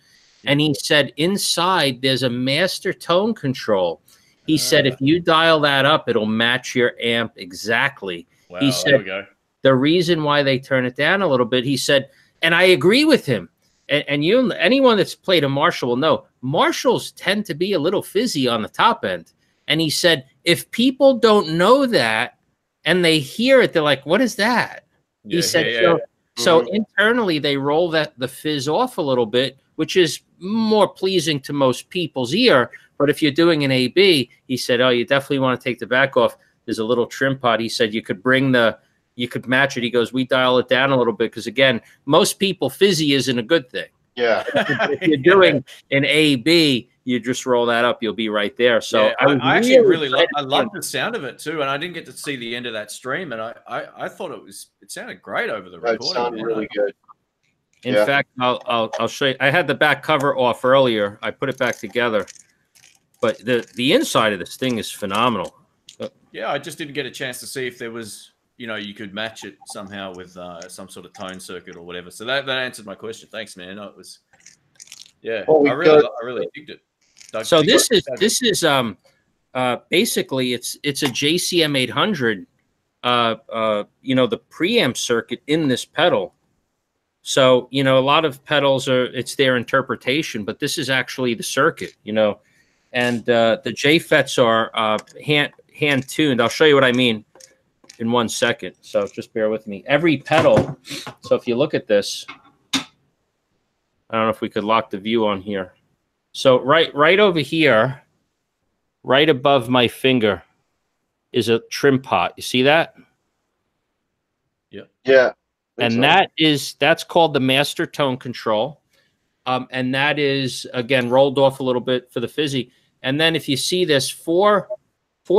And he said inside there's a master tone control. He said if you dial that up, it'll match your amp exactly. Wow, he said there we go. The reason why they turn it down a little bit, he said, and I agree with him. And anyone that's played a Marshall will know Marshalls tend to be a little fizzy on the top end. And he said, if people don't know that and they hear it, they're like, what is that? He said, so internally they roll the fizz off a little bit, which is more pleasing to most people's ear. But if you're doing an AB, he said, oh, you definitely want to take the back off. There's a little trim pot. He said you could you could match it. He goes, we dial it down a little bit because, again, most people, fizzy isn't a good thing. Yeah. If you're doing an AB, you just roll that up, you'll be right there. So I actually really love the sound of it too, and I didn't get to see the end of that stream, and I thought it sounded great over the recording. It sounded really good. In fact, I'll show you. I had the back cover off earlier. I put it back together, but the inside of this thing is phenomenal. Yeah, I just didn't get a chance to see if there was, you could match it somehow with some sort of tone circuit or whatever. So that answered my question. Thanks, man. It was, I really digged it. So this is basically it's a JCM 800, the preamp circuit in this pedal. So a lot of pedals it's their interpretation, but this is actually the circuit, and the JFETs are hand tuned. I'll show you what I mean in 1 second. So just bear with me. Every pedal. So if you look at this, I don't know if we could lock the view on here. So right over here, right above my finger, is a trim pot. You see that? Yeah. Yeah. And that's called the master tone control. And that is, again, rolled off a little bit for the fizzy. And then if you see this, four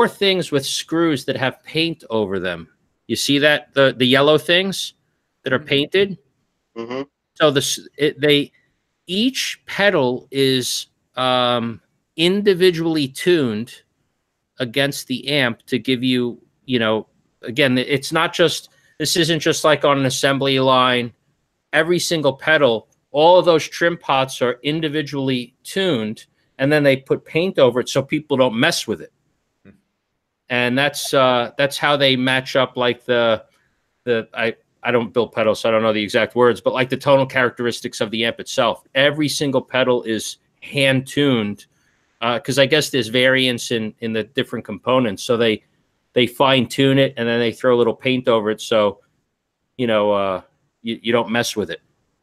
things with screws that have paint over them. You see that? The yellow things that are painted? Mm-hmm. So each pedal is individually tuned against the amp to give you, again, it's not just, this isn't just like on an assembly line. Every single pedal, all of those trim pots are individually tuned, and then they put paint over it so people don't mess with it. And that's how they match up, like I don't build pedals, so I don't know the exact words, but like the tonal characteristics of the amp itself. Every single pedal is hand tuned because I guess there's variance in the different components. So they fine tune it and then they throw a little paint over it, so you don't mess with it.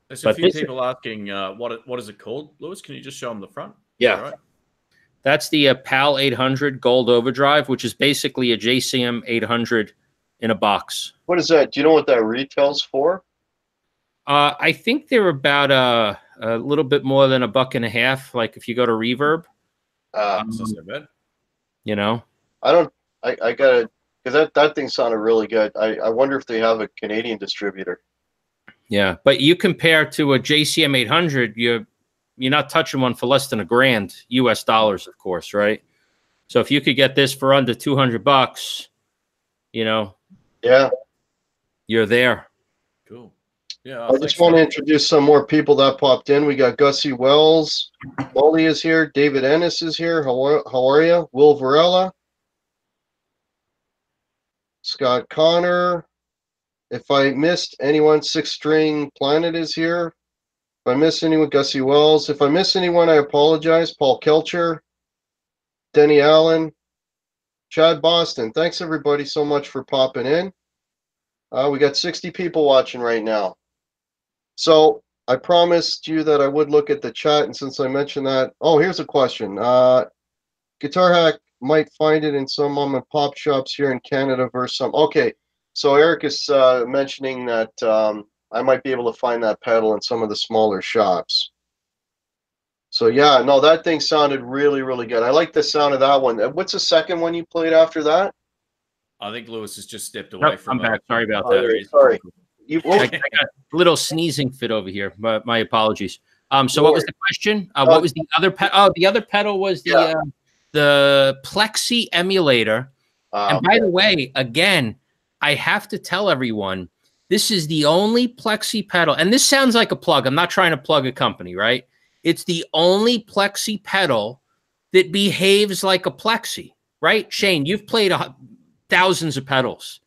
There's a few people asking what is it called, Lewis? Can you just show them the front? Yeah. Right. That's the PAL 800 Gold Overdrive, which is basically a JCM 800 in a box. What is that? Do you know what that retails for? I think they're about a little bit more than $1.50. Like if you go to Reverb, that's not bad. I gotta, because that thing sounded really good. I wonder if they have a Canadian distributor. Yeah, but you compare to a JCM 800, you're not touching one for less than $1,000 US dollars, of course, right? So if you could get this for under $200, yeah, you're there. Cool. Yeah, I just want to introduce some more people that popped in. We got Gussie Wells. Molly is here. David Ennis is here. How are you? Will Varela. Scott Connor. If I missed anyone, Six String Planet is here. If I missed anyone, Gussie Wells. If I missed anyone, I apologize. Paul Kelcher. Denny Allen. Chad Boston. Thanks, everybody, so much for popping in. We got 60 people watching right now. So I promised you that I would look at the chat, and since I mentioned that, oh, here's a question. Guitar Hack might find it in some mom and pop shops here in Canada versus some. Okay, so Eric is mentioning that I might be able to find that pedal in some of the smaller shops. So yeah, no, that thing sounded really, really good. I like the sound of that one. What's the second one you played after that? I think Lewis has just stepped away from. I'm back. Sorry about that. Sorry. I got a little sneezing fit over here, but my apologies. So what was the question? What was the other pedal? Oh, the other pedal was the Plexi emulator. And by the way, again, I have to tell everyone, this is the only Plexi pedal, and this sounds like a plug. I'm not trying to plug a company, right? It's the only Plexi pedal that behaves like a Plexi, right? Shane, you've played thousands of pedals.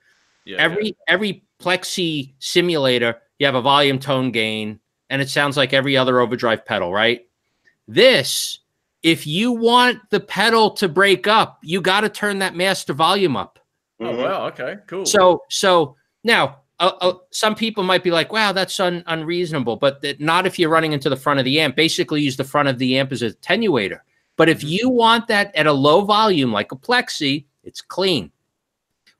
Yeah, every Plexi simulator, you have a volume, tone, gain, and it sounds like every other overdrive pedal, right? This, if you want the pedal to break up, you got to turn that master volume up. Oh, wow. Okay, cool. So now, some people might be like, wow, that's unreasonable, but not if you're running into the front of the amp. Basically, use the front of the amp as an attenuator. But if you want that at a low volume, like a Plexi, it's clean.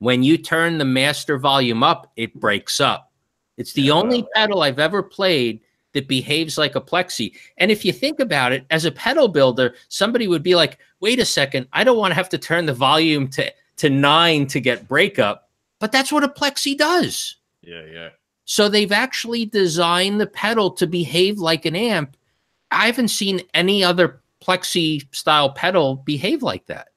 When you turn the master volume up, it breaks up. It's the only pedal I've ever played that behaves like a Plexi. And if you think about it, as a pedal builder, somebody would be like, wait a second, I don't want to have to turn the volume to 9 to get breakup. But that's what a Plexi does. Yeah. So they've actually designed the pedal to behave like an amp. I haven't seen any other Plexi style pedal behave like that.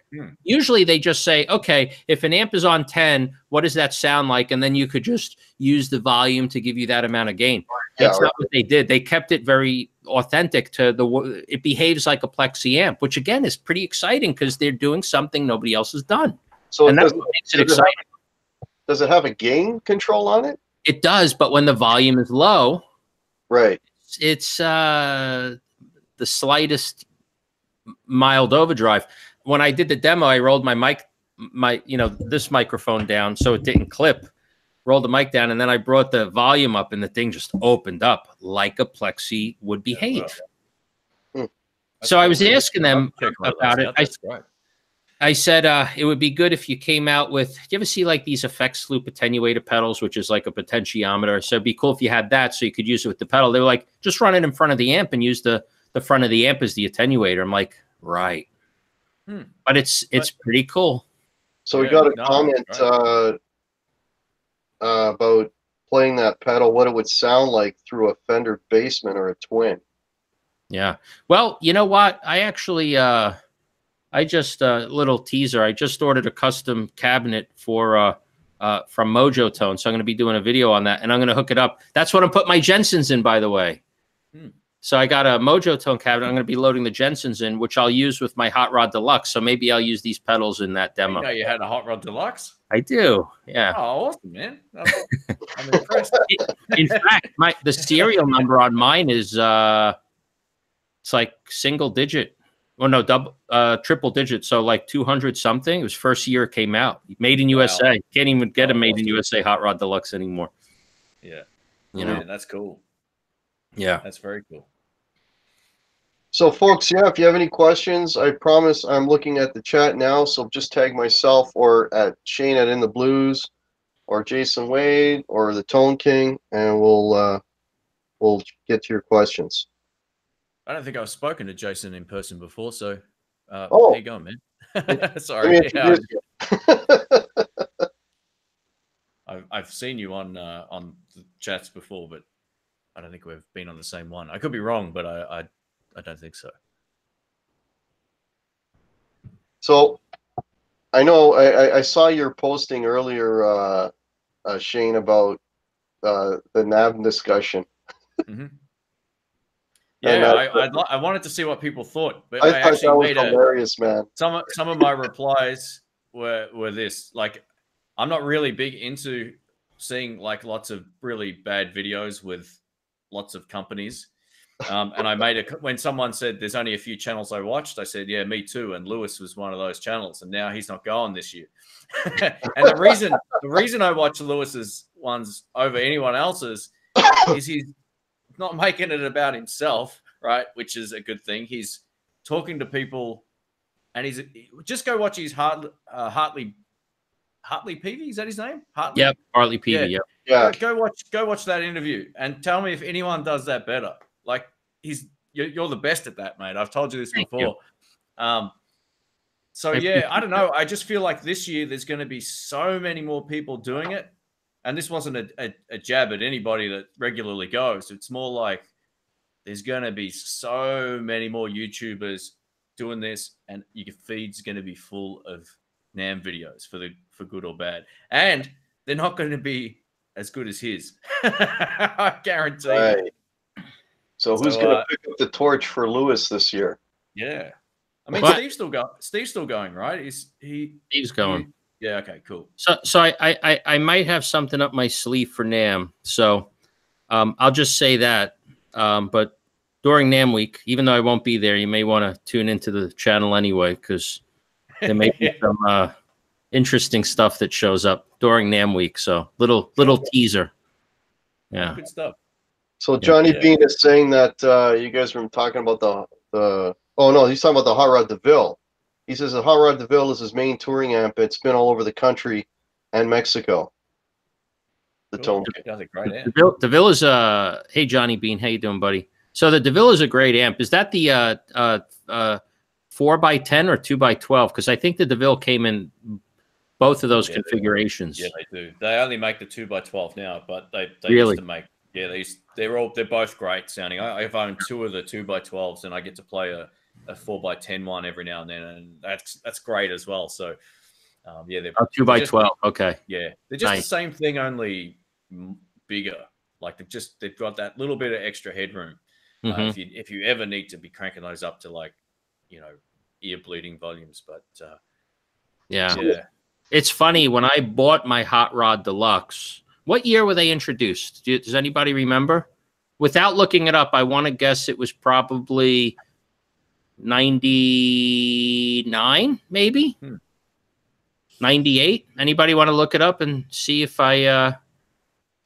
Usually they just say, okay, if an amp is on 10, what does that sound like? And then you could just use the volume to give you that amount of gain. That's not what they did. They kept it very authentic to it behaves like a Plexi amp, which again is pretty exciting because they're doing something nobody else has done. So and that's what makes it exciting. Does it have a gain control on it? It does, but when the volume is low, right, it's the slightest mild overdrive. When I did the demo, I rolled this microphone down so it didn't clip. Rolled the mic down, and then I brought the volume up, and the thing just opened up like a Plexi would behave. So I was asking them about it. I said it would be good if you came out with. Do you ever see like these effects loop attenuator pedals, which is like a potentiometer? So it'd be cool if you had that, so you could use it with the pedal. They were like, just run it in front of the amp and use the front of the amp as the attenuator. I'm like, right. But it's pretty cool. So we got a comment about playing that pedal, what it would sound like through a Fender Basement or a Twin. Yeah. Well, you know what? I actually, I just little teaser. I just ordered a custom cabinet for from Mojo Tone, so I'm going to be doing a video on that, and I'm going to hook it up. That's what I'm putting my Jensens in, by the way. So I got a Mojo Tone cabinet. I'm going to be loading the Jensens in, which I'll use with my Hot Rod Deluxe. So maybe I'll use these pedals in that demo. I know you had a Hot Rod Deluxe? I do, yeah. Oh, awesome, man. I'm impressed. In fact, the serial number on mine is it's like single digit. Well, no, triple digit. So like 200 something. It was first year it came out. Made in USA. Can't even get a Made in USA Hot Rod Deluxe anymore. Yeah. You know, that's cool. Yeah. That's very cool. So, folks, if you have any questions, I promise I'm looking at the chat now. So just tag myself or at Shane at In the Blues or Jason Wade or the Tone King, and we'll get to your questions. I don't think I've spoken to Jason in person before, so how you going, man? Sorry. I've seen you on the chats before, but I don't think we've been on the same one. I could be wrong, but I don't think so. So I know I saw your posting earlier, Shane, about NAV discussion. Mm-hmm. And, Yeah, I wanted to see what people thought, but I thought actually that was made hilarious, man. some of my replies were this. Like, I'm not really big into seeing like lots of really bad videos with lots of companies. And I made when someone said there's only a few channels I watched, I said, yeah, me too. And Lewis was one of those channels, and now he's not going this year. And the reason I watch Lewis's ones over anyone else's is he's not making it about himself, right? Which is a good thing. He's talking to people, and he's just go watch his Hartley Peavy. Is that his name? Hartley? Yep, Hartley Peavy. Yeah. Yeah. Go watch that interview and tell me if anyone does that better. Like you're the best at that, mate. I've told you this before. So yeah, I don't know. I just feel like this year there's going to be so many more people doing it. And this wasn't a jab at anybody that regularly goes. It's more like there's going to be so many more YouTubers doing this, and your feed's going to be full of NAMM videos for good or bad. And they're not going to be as good as his. I guarantee you. So who's going to pick up the torch for Lewis this year? Yeah. I mean, Steve's still going, right? Steve's going. Yeah, okay, cool. So I might have something up my sleeve for NAMM. So I'll just say that. But during NAMM week, even though I won't be there, you may want to tune into the channel anyway, because there may be some interesting stuff that shows up during NAMM week. So little teaser. Yeah. Good stuff. So Johnny Beane is saying that you guys were talking about the oh no, he's talking about the Hot Rod DeVille. He says the Hot Rod DeVille is his main touring amp. It's been all over the country and Mexico. The tone. That's a great amp. DeVille is hey Johnny Beane, how you doing, buddy? So the DeVille is a great amp. Is that the 4x10 or 2x12? Because I think the DeVille came in both of those configurations. Yeah, they do. They only make the 2x12 now, but they really used to make they're both great sounding. I've owned 2 of the 2x12s, and I get to play a 4x10 one every now and then, and that's great as well. So they're 2x12. Okay. Yeah, they're just the same thing, only bigger. Like they've got that little bit of extra headroom. If you ever need to be cranking those up to ear bleeding volumes, but yeah. It's funny, when I bought my Hot Rod Deluxe, what year were they introduced? Does anybody remember? Without looking it up, I want to guess it was probably 99, maybe 98. Anybody want to look it up and see if I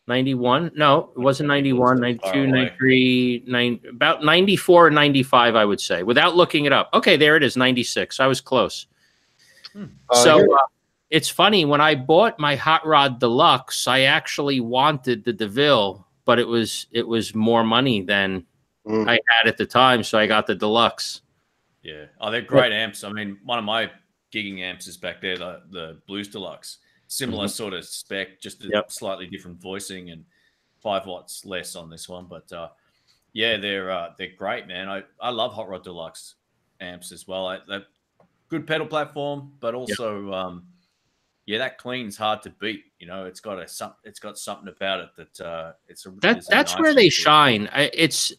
91? No, it wasn't 91, 92, 93, about 94 or 95, I would say, without looking it up. Okay, there it is, 96. I was close. It's funny, when I bought my Hot Rod Deluxe, I actually wanted the DeVille, but it was more money than I had at the time, so I got the Deluxe. Yeah. Oh, they're great amps. I mean, one of my gigging amps is back there, the Blues Deluxe. Similar sort of spec, just a slightly different voicing and 5 watts less on this one. But they're great, man. I love Hot Rod Deluxe amps as well. That good pedal platform, but also that clean's hard to beat. It's got something about it that that's nice where they shine. It's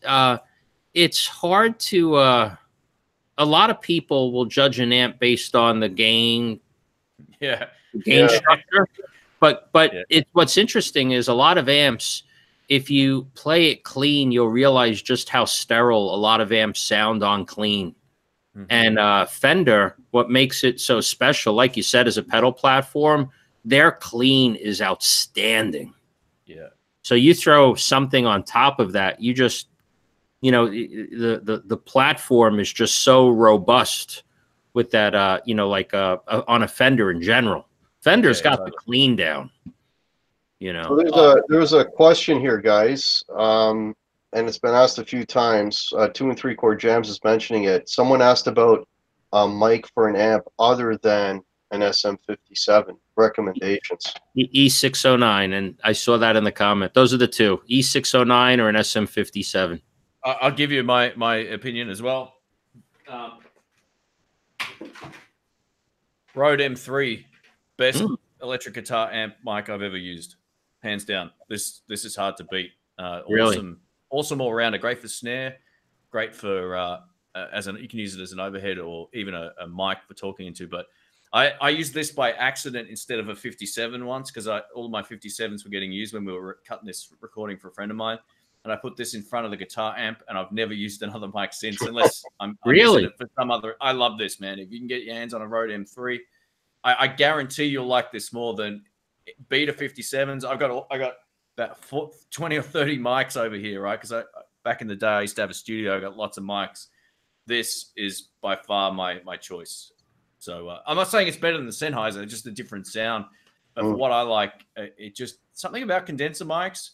hard to a lot of people will judge an amp based on the gain. Gain structure. But what's interesting is a lot of amps, if you play it clean, you'll realize just how sterile a lot of amps sound on clean. And Fender, what makes it so special, like you said, as a pedal platform, their clean is outstanding. Yeah. So you throw something on top of that, you just, the platform is just so robust with that, on a Fender in general. Fender's got the clean down. So there's a question here, guys. And it's been asked a few times. 2 3/4 Jams is mentioning it. Someone asked about a mic for an amp other than an SM57. Recommendations. E609, and I saw that in the comment. Those are the two: E609 or an SM57. I'll give you my opinion as well. Rode M3, best electric guitar amp mic I've ever used. hands down. This is hard to beat. Really? Awesome all rounder. Great for snare. Great for you can use it as an overhead or even a mic for talking into. But I used this by accident instead of a 57 once because all of my 57s were getting used when we were cutting this recording for a friend of mine. And I put this in front of the guitar amp, and I've never used another mic since, unless I'm really using it for some other. I love this, man. If you can get your hands on a Rode M3, I guarantee you'll like this more than Beta 57s. I got about 20 or 30 mics over here, right? Because back in the day, I used to have a studio. I got lots of mics. This is by far my choice. So I'm not saying it's better than the Sennheiser, just a different sound. But for what I like, it just something about condenser mics.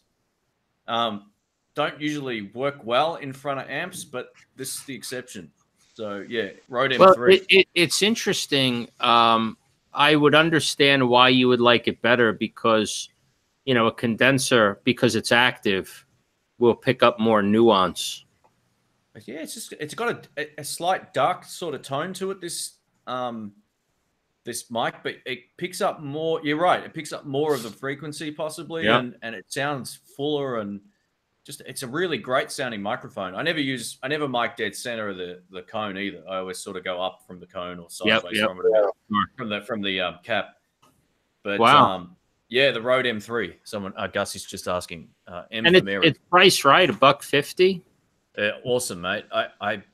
Don't usually work well in front of amps, but this is the exception. So yeah, Rode M3. Well, it's interesting. I would understand why you would like it better because, a condenser, because it's active, will pick up more nuance. Yeah, it's got a slight dark sort of tone to it. This mic, but it picks up more. You're right. It picks up more of the frequency possibly, and it sounds fuller and. It's a really great sounding microphone. I never mic dead center of the cone either. I always sort of go up from the cone or sideways from the cap. But wow. The Rode M3. Someone Gus is just asking. And it's priced right, $150. Awesome, mate. I've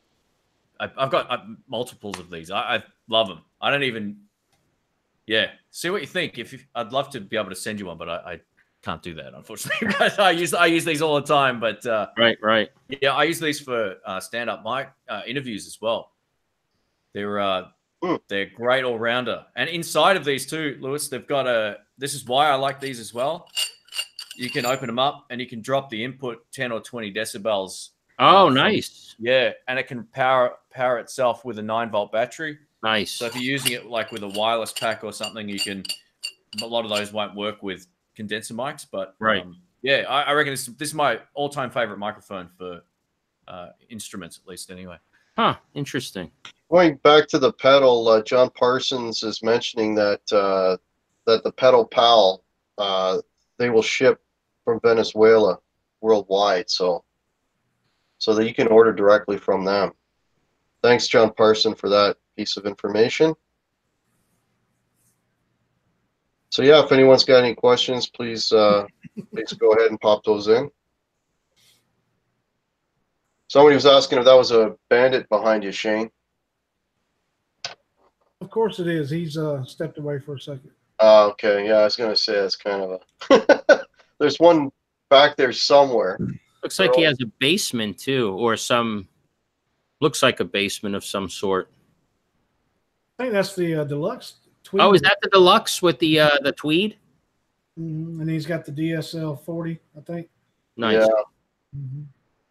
got multiples of these. I love them. I don't even. Yeah, see what you think. I'd love to be able to send you one, but I can't do that, unfortunately. I use these all the time, but right. Yeah, I use these for stand-up mic interviews as well. They're great all rounder, and inside of these too, Lewis, they've got this is why I like these as well. You can open them up and you can drop the input 10 or 20 decibels. Oh, nice. Yeah, and it can power itself with a 9-volt battery. Nice. So if you're using it like with a wireless pack or something, a lot of those won't work with condenser mics, but right. I reckon this is my all-time favorite microphone for instruments, at least anyway. Huh, interesting. Going back to the pedal, John Parsons is mentioning that the pedal pal they will ship from Venezuela worldwide, so that you can order directly from them. Thanks, John Parsons, for that piece of information. So yeah, if anyone's got any questions, please go ahead and pop those in. Somebody was asking if that was a bandit behind you, Shane. Of course it is. He's stepped away for a second. Okay. Yeah, I was gonna say it's kind of a. There's one back there somewhere. Looks like he has a basement too, or looks like a basement of some sort. I think that's the deluxe. Tweed. Oh, is that the deluxe with the tweed? And he's got the DSL 40, I think. Nice. Yeah.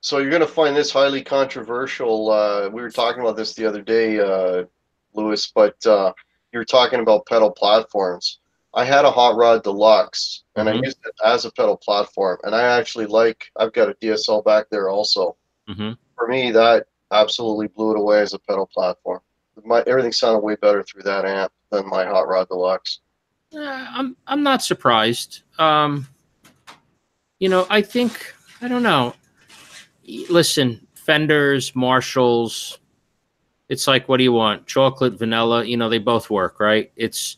So you're going to find this highly controversial. We were talking about this the other day, Lewis, but you were talking about pedal platforms. I had a Hot Rod Deluxe, and I used it as a pedal platform, and I've got a DSL back there also. For me, that absolutely blew it away as a pedal platform. Everything sounded way better through that amp than my Hot Rod Deluxe. I'm not surprised. I think, I don't know. Listen, Fenders, Marshalls, it's like, what do you want? Chocolate, vanilla, they both work, right?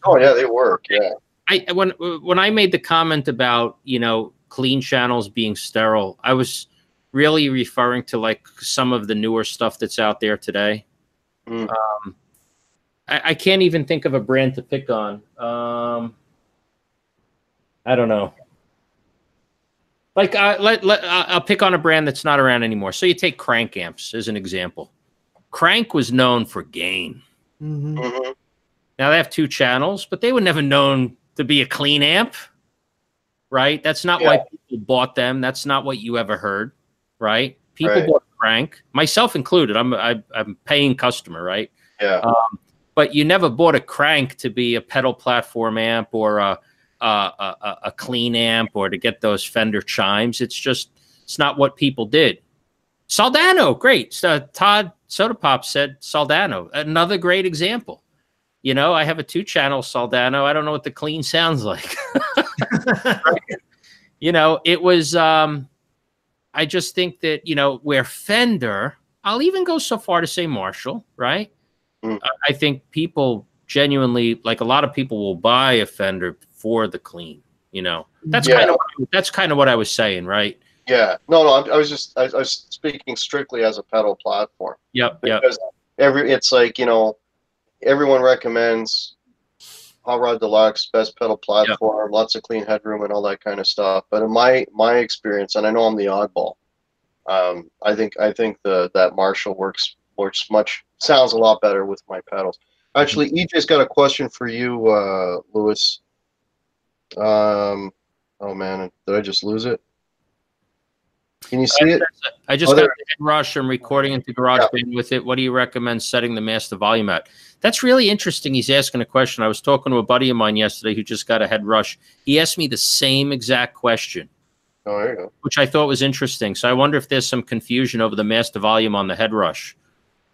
Oh yeah, they work. Yeah. When I made the comment about, clean channels being sterile, I was really referring to like some of the newer stuff that's out there today. I can't even think of a brand to pick on. I don't know. Like I'll pick on a brand that's not around anymore. So you take Crank amps as an example. Crank was known for gain. Now they have 2 channels, but they were never known to be a clean amp, right? That's not why people bought them. That's not what you ever heard, right? People bought Crank, myself included. I'm a paying customer, right? Yeah. But you never bought a Crank to be a pedal platform amp or a clean amp or to get those Fender chimes. It's not what people did. Soldano, great. Todd Sodapop said Soldano, another great example. I have a 2-channel Soldano. I don't know what the clean sounds like. You know, it was, I just think that, you know, where Fender, I'll even go so far to say Marshall, right? Mm. I think people genuinely, like a lot of people will buy a Fender for the clean, you know. That's kind of what I was saying, right? Yeah. No, I was speaking strictly as a pedal platform. Yep. Because it's like, you know, everyone recommends Hot Rod Deluxe, best pedal platform, lots of clean headroom and all that kind of stuff. But in my experience, and I know I'm the oddball, I think that Marshall sounds a lot better with my pedals. Actually, EJ's got a question for you, Lewis. Oh man, did I just lose it? Can you see it? I just got a rush. I'm recording into GarageBand with it. What do you recommend setting the master volume at? That's really interesting. He's asking a question. I was talking to a buddy of mine yesterday who just got a head rush. He asked me the same exact question. Oh, there you go. Which I thought was interesting. So I wonder if there's some confusion over the master volume on the head rush.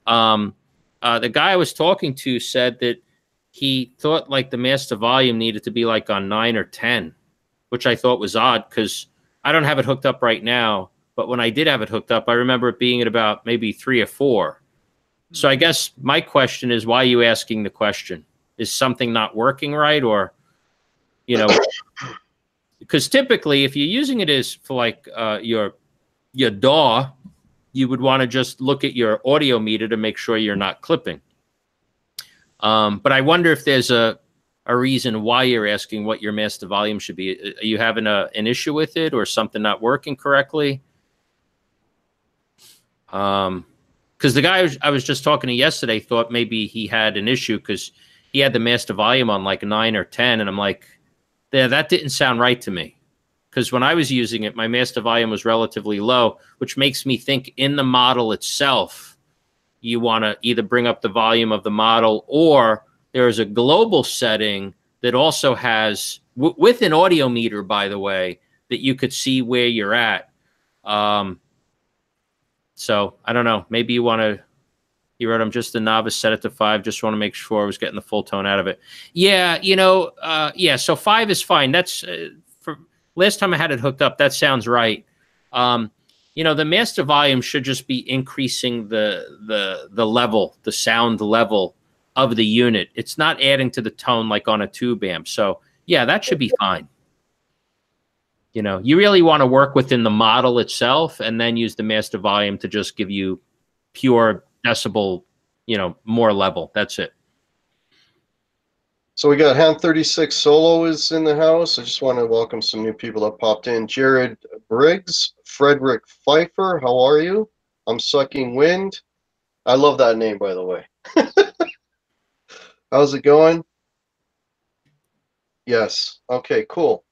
The guy I was talking to said that he thought like the master volume needed to be like on 9 or 10, which I thought was odd because I don't have it hooked up right now. But when I did have it hooked up, I remember it being at about maybe 3 or 4. So I guess my question is, why are you asking the question? Is something not working right? Or, you know, because typically if you're using it as for like your DAW, you would want to just look at your audio meter to make sure you're not clipping. But I wonder if there's a reason why you're asking what your master volume should be. Are you having an issue with it or something not working correctly? Because the guy I was just talking to yesterday thought maybe he had an issue because he had the master volume on like 9 or 10. And I'm like, yeah, that didn't sound right to me. Because when I was using it, my master volume was relatively low, which makes me think in the model itself, you want to either bring up the volume of the model or there is a global setting that also has, with an audio meter, by the way, that you could see where you're at. So I don't know. Maybe you want to, you wrote, I'm just a novice, set it to 5. Just want to make sure I was getting the full tone out of it. Yeah, you know, yeah, so 5 is fine. That's, for last time I had it hooked up, that sounds right. You know, the master volume should just be increasing the level, the sound level of the unit. It's not adding to the tone like on a tube amp. So yeah, that should be fine. You know, you really want to work within the model itself and then use the master volume to just give you pure decibel, you know, more level. That's it. So we got Ham 36 Solo is in the house. I just want to welcome some new people that popped in. Jared Briggs, Frederick Pfeiffer, how are you? I'm Sucking Wind. I love that name, by the way. How's it going? Yes. Okay, cool.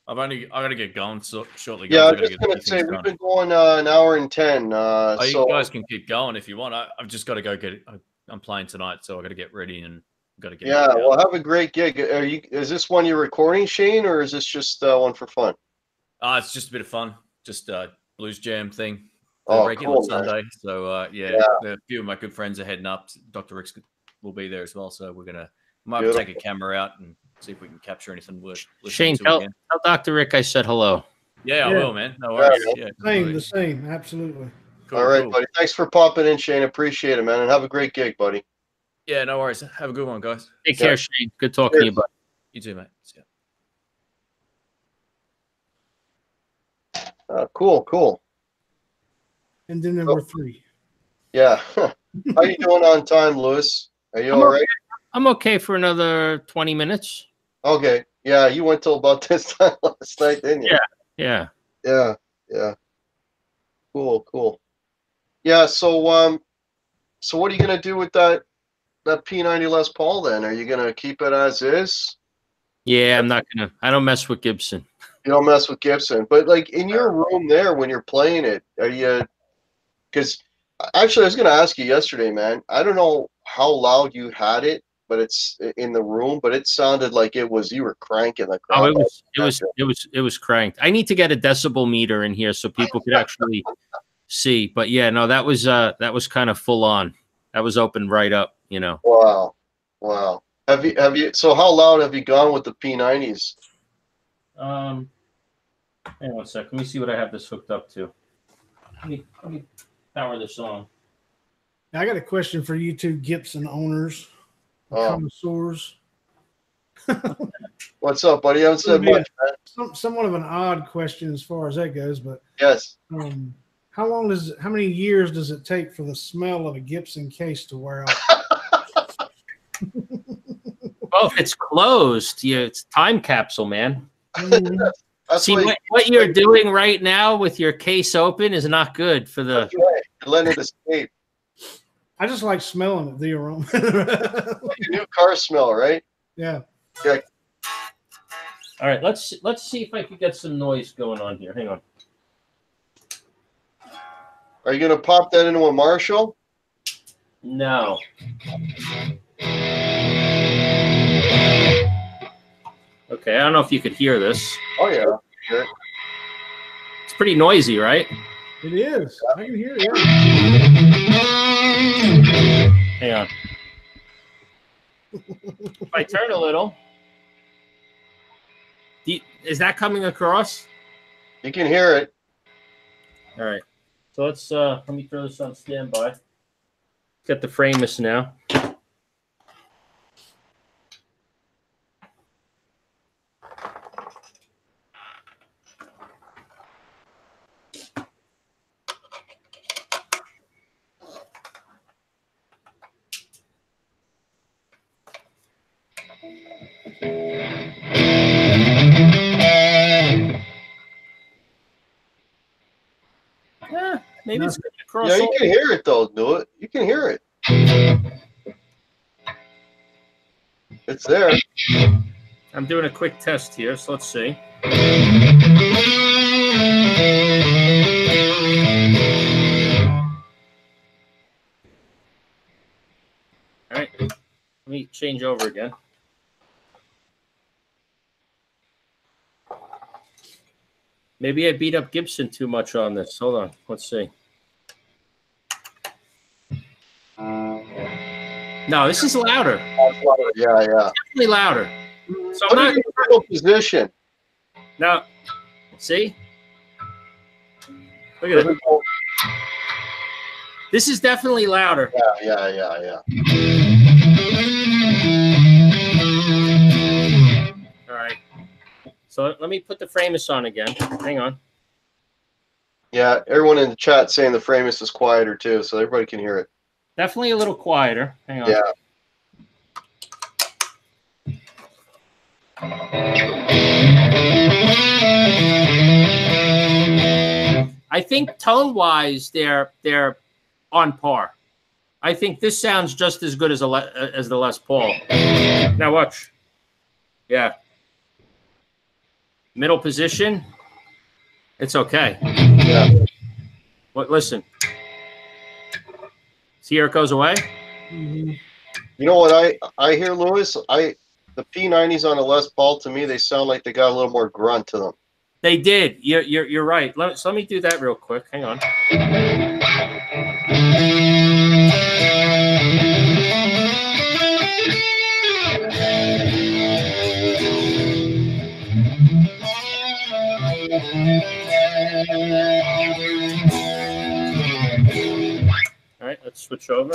I gotta get going shortly. Yeah, guys. I was just gonna say we've been going an hour and 10. So so you guys can keep going if you want. I've just got to go get it. I'm playing tonight, so I got to get ready and got to get. Yeah, well, have a great gig. Is this one you're recording, Shane, or is this just one for fun? It's just a bit of fun, just blues jam thing. Regular cool, Sunday. Man. So yeah, a few of my good friends are heading up. Dr. Rick's will be there as well, so we're might have to take a camera out and see if we can capture anything worth listening Shane, to tell Dr. Rick I said hello. Yeah, I will, man. No worries. Yeah, the same, absolutely. Cool, all right, buddy. Thanks for popping in, Shane. Appreciate it, man, and have a great gig, buddy. Yeah, no worries. Have a good one, guys. Take care, Shane. Good talking to you, buddy. You too, mate. See ya. Cool. And then number 3. Yeah. How you doing on time, Lewis? Are you all right? I'm okay for another 20 minutes. Okay. Yeah, you went till about this time last night, didn't you? Yeah. Cool. Yeah, so what are you gonna do with that P90 Les Paul then? Are you gonna keep it as is? Yeah, I don't mess with Gibson. You don't mess with Gibson. But like in your room there when you're playing it, are you, because actually I was gonna ask you yesterday, man. I don't know how loud you had it, but it's in the room, but it sounded like you were cranking the crowd. Oh, it was cranked. I need to get a decibel meter in here so people could actually see. But yeah, no, that was kind of full on. That was opened right up, you know. Wow. Have you so how loud have you gone with the P90s? Hang on a sec. Let me see what I have this hooked up to. Let me power this on. Now, I got a question for you two Gibson owners, connoisseurs. What's up, buddy? I haven't said much, man. Somewhat of an odd question as far as that goes, but yes. How many years does it take for the smell of a Gibson case to wear off? Well, if it's closed, it's time capsule, man. See, what you're doing right now with your case open is not good for the. That's right. Let it escape. I just like smelling it, the aroma. Like a new car smell, right? Yeah. Yeah. All right, let's see if I can get some noise going on here. Hang on. Are you gonna pop that into a Marshall? No. Okay, I don't know if you could hear this. Oh yeah, hear it. It's pretty noisy, right? It is. I can hear it. Yeah. Hang on. If I turn a little, is that coming across? You can hear it. All right. So let's let me throw this on standby. Got the Framus now. Maybe it's going across. Yeah, you can hear it though. Do it. You can hear it. It's there. I'm doing a quick test here, so let's see. All right, let me change over again. Maybe I beat up Gibson too much on this. Hold on. Let's see. No, this is louder. Yeah, yeah. Definitely louder. So I'm not in a position. Now, see? Look at it. This is definitely louder. Yeah. All right. So let me put the Framus on again. Hang on. Yeah, everyone in the chat saying the Framus is quieter too, so everybody can hear it. Definitely a little quieter. Hang on. Yeah. I think tone-wise, they're on par. I think this sounds just as good as the Les Paul. Now watch. Yeah. Middle position. It's okay. Yeah. But listen. See here it goes away. You know what I hear, Lewis? The P90s on a Les Paul, to me, they sound like they got a little more grunt to them. They did. You're right. So let me do that real quick. Hang on. All right, let's switch over.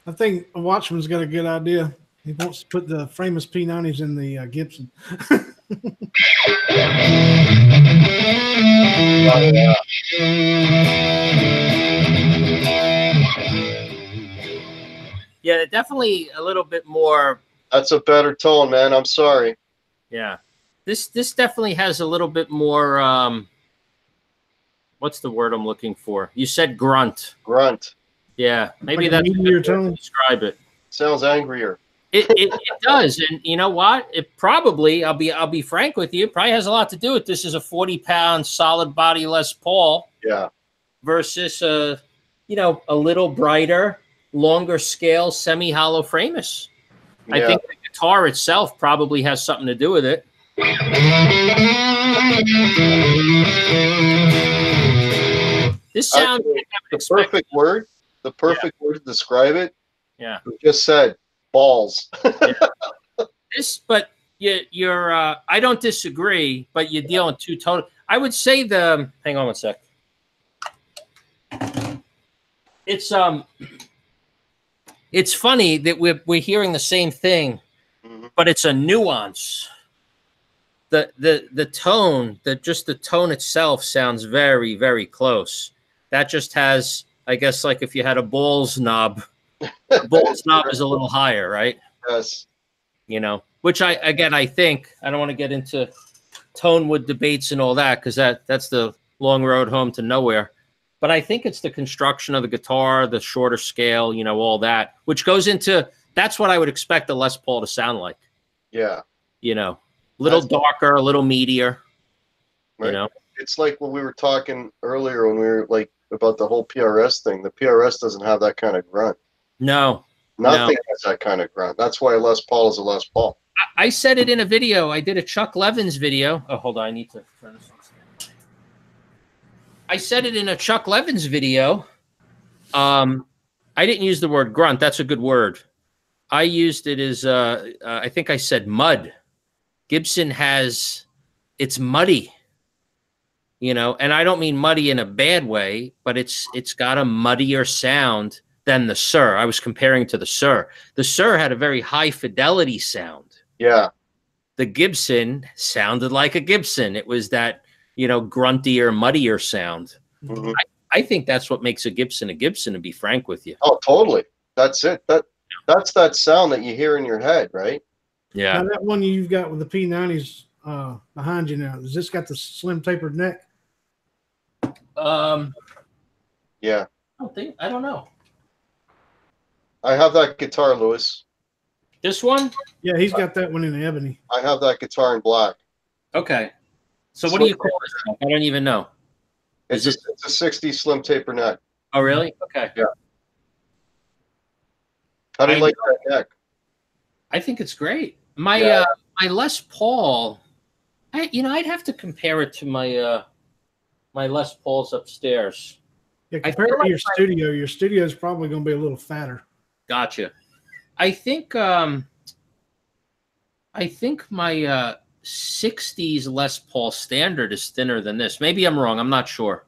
I think Watchman's got a good idea. He wants to put the Framus P90s in the Gibson. Yeah, definitely a little bit more. That's a better tone, man. I'm sorry. Yeah, this definitely has a little bit more. What's the word I'm looking for? You said grunt. Grunt. Yeah, maybe Like that's your tone. Describe it. Sounds angrier. It does, and you know what? It probably, I'll be frank with you, it probably has a lot to do with this is a 40-pound solid body Les Paul. Yeah. Versus a little brighter, longer scale semi-hollow Framus. Yeah. I think the guitar itself probably has something to do with it. This sounds the perfect word. The perfect word to describe it. Yeah. You just said balls. Yeah. but you're I don't disagree, but you're dealing two total. I would say hang on one sec. It's funny that we're hearing the same thing, but it's a nuance. The tone, just the tone itself sounds very, very close. That just has, I guess, like if you had a balls knob, the balls knob is a little higher, right? Yes. You know, which I think, I don't want to get into tone wood debates and all that, because that's the long road home to nowhere. But I think it's the construction of the guitar, the shorter scale, you know, all that, which goes into, that's what I would expect the Les Paul to sound like. Yeah. You know, a little darker, a little meatier. Right. You know, it's like when we were talking earlier when we were like about the whole PRS thing. The PRS doesn't have that kind of grunt. No. Nothing has that kind of grunt. That's why a Les Paul is a Les Paul. I said it in a video. I did a Chuck Levins video. Oh, hold on. I need to turn this on. I said it in a Chuck Levins video. I didn't use the word grunt. That's a good word. I used it as, I think I said mud. Gibson it's muddy, you know, and I don't mean muddy in a bad way, but it's got a muddier sound than the Sir. I was comparing to the Sir. The Sir had a very high fidelity sound. Yeah. The Gibson sounded like a Gibson. It was that, you know, gruntier, muddier sound. Mm-hmm. I think that's what makes a Gibson, to be frank with you. Oh, totally. That's it. That's that sound that you hear in your head, right? Yeah. Now that one you've got with the P90s behind you now, has this got the slim tapered neck? Yeah. I don't know. I have that guitar, Lewis. This one? Yeah, he's got that one in ebony. I have that guitar in black. Okay. So what do you call this? I don't even know. It's a 60 slim taper neck. Oh, really? Okay. Yeah. How do you like that neck? I think it's great. My Les Paul, I'd have to compare it to my my Les Pauls upstairs. Yeah, compared to your studio is probably going to be a little fatter. Gotcha. I think my 60s Les Paul standard is thinner than this. Maybe I'm wrong. I'm not sure.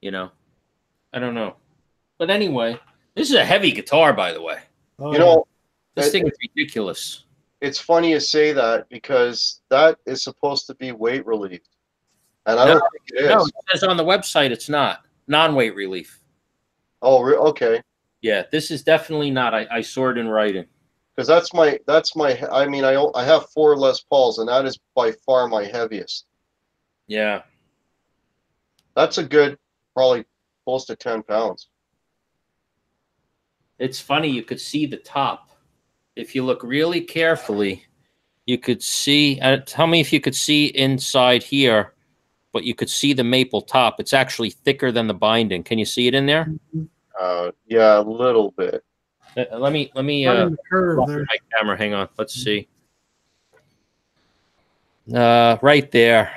You know, I don't know. But anyway, this is a heavy guitar, by the way. Oh, you know, this thing is ridiculous. It's funny you say that because that is supposed to be weight relief. And I don't think it is. No, it says on the website it's not. Non-weight relief. Oh, okay. Yeah, this is definitely not. I saw it in writing. Because I mean, I have 4 Les Pauls, and that is by far my heaviest. Yeah. That's a good, probably close to 10 pounds. It's funny, you could see the top. If you look really carefully, you could see, tell me if you could see inside here, but you could see the maple top. It's actually thicker than the binding. Can you see it in there? Yeah, a little bit. Let me the curve there. My camera. Hang on. Let's see. Right there.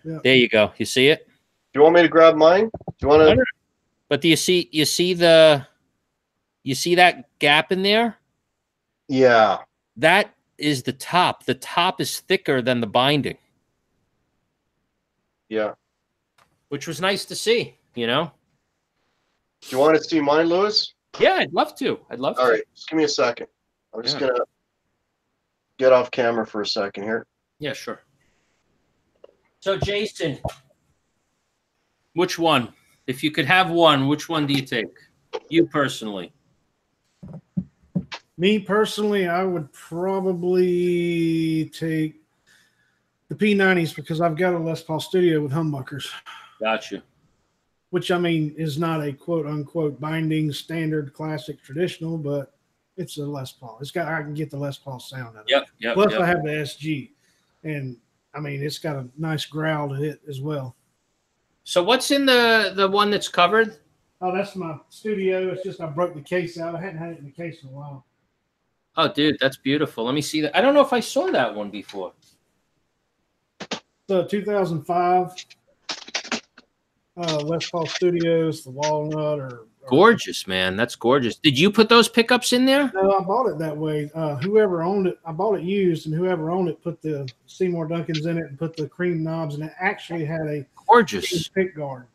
Yeah. There you go. You see it? Do you want me to grab mine? Do you want to? But do you see that gap in there? Yeah. That is the top. The top is thicker than the binding. Yeah. Which was nice to see, you know? Do you want to see mine, Lewis? Yeah, I'd love to. All right, just give me a second. I'm just going to get off camera for a second here. Yeah, sure. So, Jason, which one? If you could have one, which one do you take? You personally. Me personally, I would probably take the P90s because I've got a Les Paul Studio with humbuckers. Gotcha. Which, I mean, is not a quote-unquote binding, standard, classic, traditional, but it's a Les Paul. I can get the Les Paul sound out of it. Plus, I have the SG. And, I mean, it's got a nice growl to it as well. So what's in the one that's covered? Oh, that's my studio. It's just I broke the case out. I hadn't had it in the case in a while. Oh, dude, that's beautiful. Let me see that. I don't know if I saw that one before. So 2005 Les Paul Studios, the walnut or gorgeous, man. That's gorgeous. Did you put those pickups in there? No, I bought it that way. Whoever owned it, I bought it used, and whoever owned it put the Seymour Duncans in it and put the cream knobs, and it actually had a Gorgeous pick guard.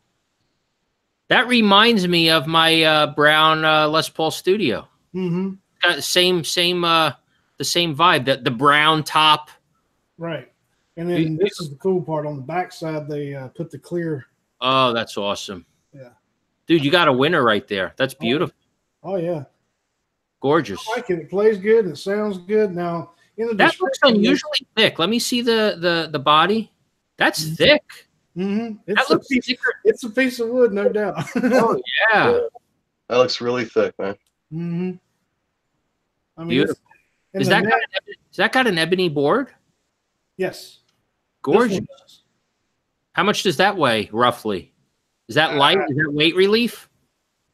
That reminds me of my brown Les Paul Studio. Mm-hmm. Got the same vibe. That the brown top. Right. And then this is the cool part. On the backside, they put the clear. Oh, that's awesome. Yeah. Dude, you got a winner right there. That's beautiful. Oh yeah. Gorgeous. I like it. It plays good and it sounds good. Now, that looks unusually thick. Let me see the body. That's thick. Mm-hmm. It's a piece of wood, no doubt. Oh yeah. That looks really thick, man. Mm-hmm. I mean, beautiful. Is that got an ebony board? Yes. Gorgeous. How much does that weigh roughly? Is that light? Is that weight relief?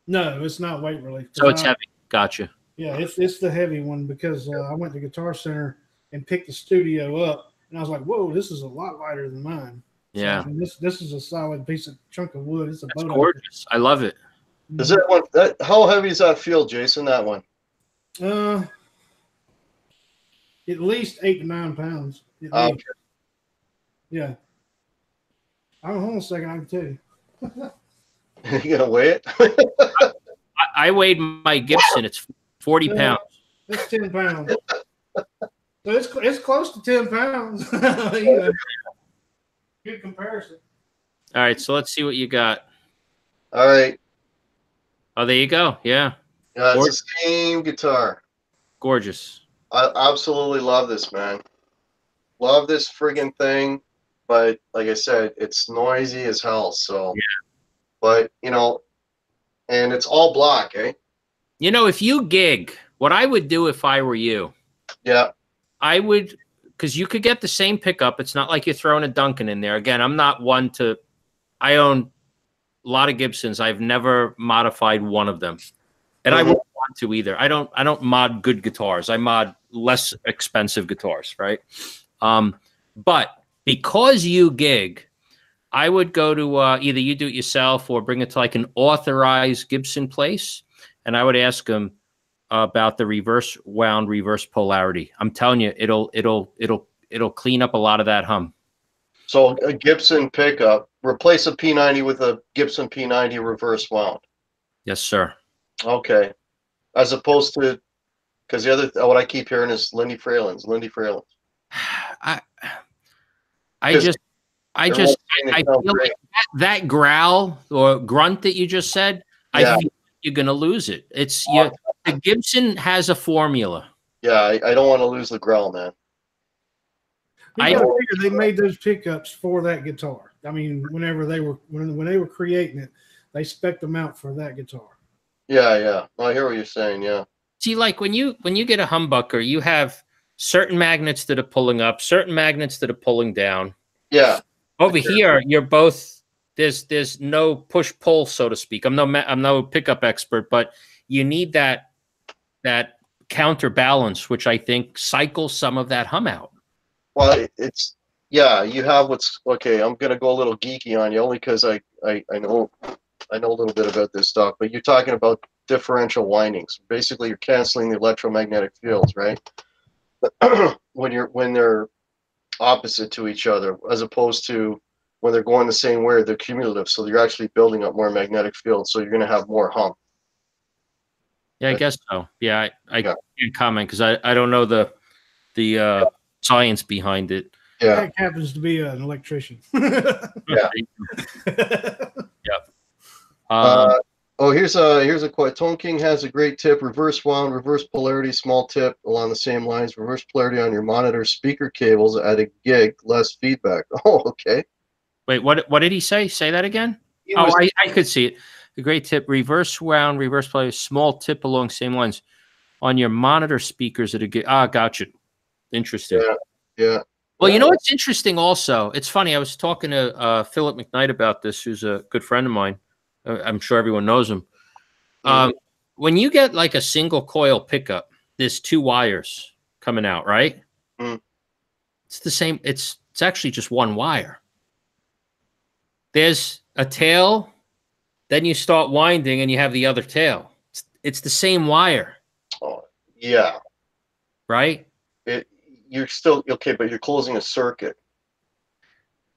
No, it's not weight relief. So it's heavy. Gotcha. Yeah, it's the heavy one because I went to Guitar Center and picked the Studio up, and I was like, "Whoa, this is a lot lighter than mine." Yeah, so, I mean, this is a solid piece of chunk of wood. It's a That's gorgeous. I love it. Is that one? How heavy does that feel, Jason? That one? At least 8 to 9 pounds. Okay. Yeah. Hold on a second. I can tell you. You gonna weigh it? I weighed my Gibson. It's 40 pounds. It's 10 pounds. So it's close to 10 pounds. You know, good comparison. All right, so let's see what you got. All right. Oh, there you go. Yeah. Yeah, it's the same guitar. Gorgeous. I absolutely love this, man. Love this friggin' thing. But like I said, it's noisy as hell. So, yeah. But you know, and it's all black, eh? You know, if you gig, what I would do if I were you, yeah, I would, because you could get the same pickup. It's not like you're throwing a Duncan in there. Again, I'm not one to. I own a lot of Gibsons. I've never modified one of them, and I wouldn't want to either. I don't mod good guitars. I mod less expensive guitars, right? But because you gig, I would go to either you do it yourself or bring it to like an authorized Gibson place, and I would ask them about the reverse wound, reverse polarity. I'm telling you, it'll clean up a lot of that hum. So a Gibson pickup, replace a P90 with a Gibson P90 reverse wound. Yes, sir. Okay, as opposed to, because the other what I keep hearing is Lindy Fralins. I feel like that growl or grunt that you just said, I think you're going to lose it. The Gibson has a formula. Yeah, I don't want to lose the growl, man. They made those pickups for that guitar. I mean, whenever they were creating it, they spec'd them out for that guitar. Yeah. I hear what you're saying. Yeah. See, like when you get a humbucker, you have certain magnets that are pulling up, certain magnets that are pulling down. Yeah. Over here, you're both. There's no push pull, so to speak. I'm no pickup expert, but you need that counterbalance, which I think cycles some of that hum out. Well, you have what's okay. I'm gonna go a little geeky on you only because I know a little bit about this stuff. But you're talking about differential windings. Basically, you're canceling the electromagnetic fields, right? when they're opposite to each other, as opposed to when they're going the same way, they're cumulative. So you're actually building up more magnetic field. So you're going to have more hum. Yeah, I guess so. Yeah, I can't comment because I don't know the science behind it. Yeah, Jack happens to be an electrician. Yeah. Here's a quote. Tone King has a great tip: reverse wound, reverse polarity, small tip along the same lines. Reverse polarity on your monitor speaker cables at a gig, less feedback. Oh, okay. Wait, what did he say? Say that again. I could see it. A great tip: reverse wound, reverse polarity, small tip along same lines on your monitor speakers at a gig. Gotcha. Interesting. Yeah. Well, you know what's interesting also? It's funny. I was talking to Philip McKnight about this, who's a good friend of mine. I'm sure everyone knows him. When you get like a single coil pickup, there's 2 wires coming out, right? It's the same. It's actually just 1 wire. There's a tail Then you start winding and you have the other tail. It's the same wire. Oh, yeah. Right? You're still, okay, but you're closing a circuit.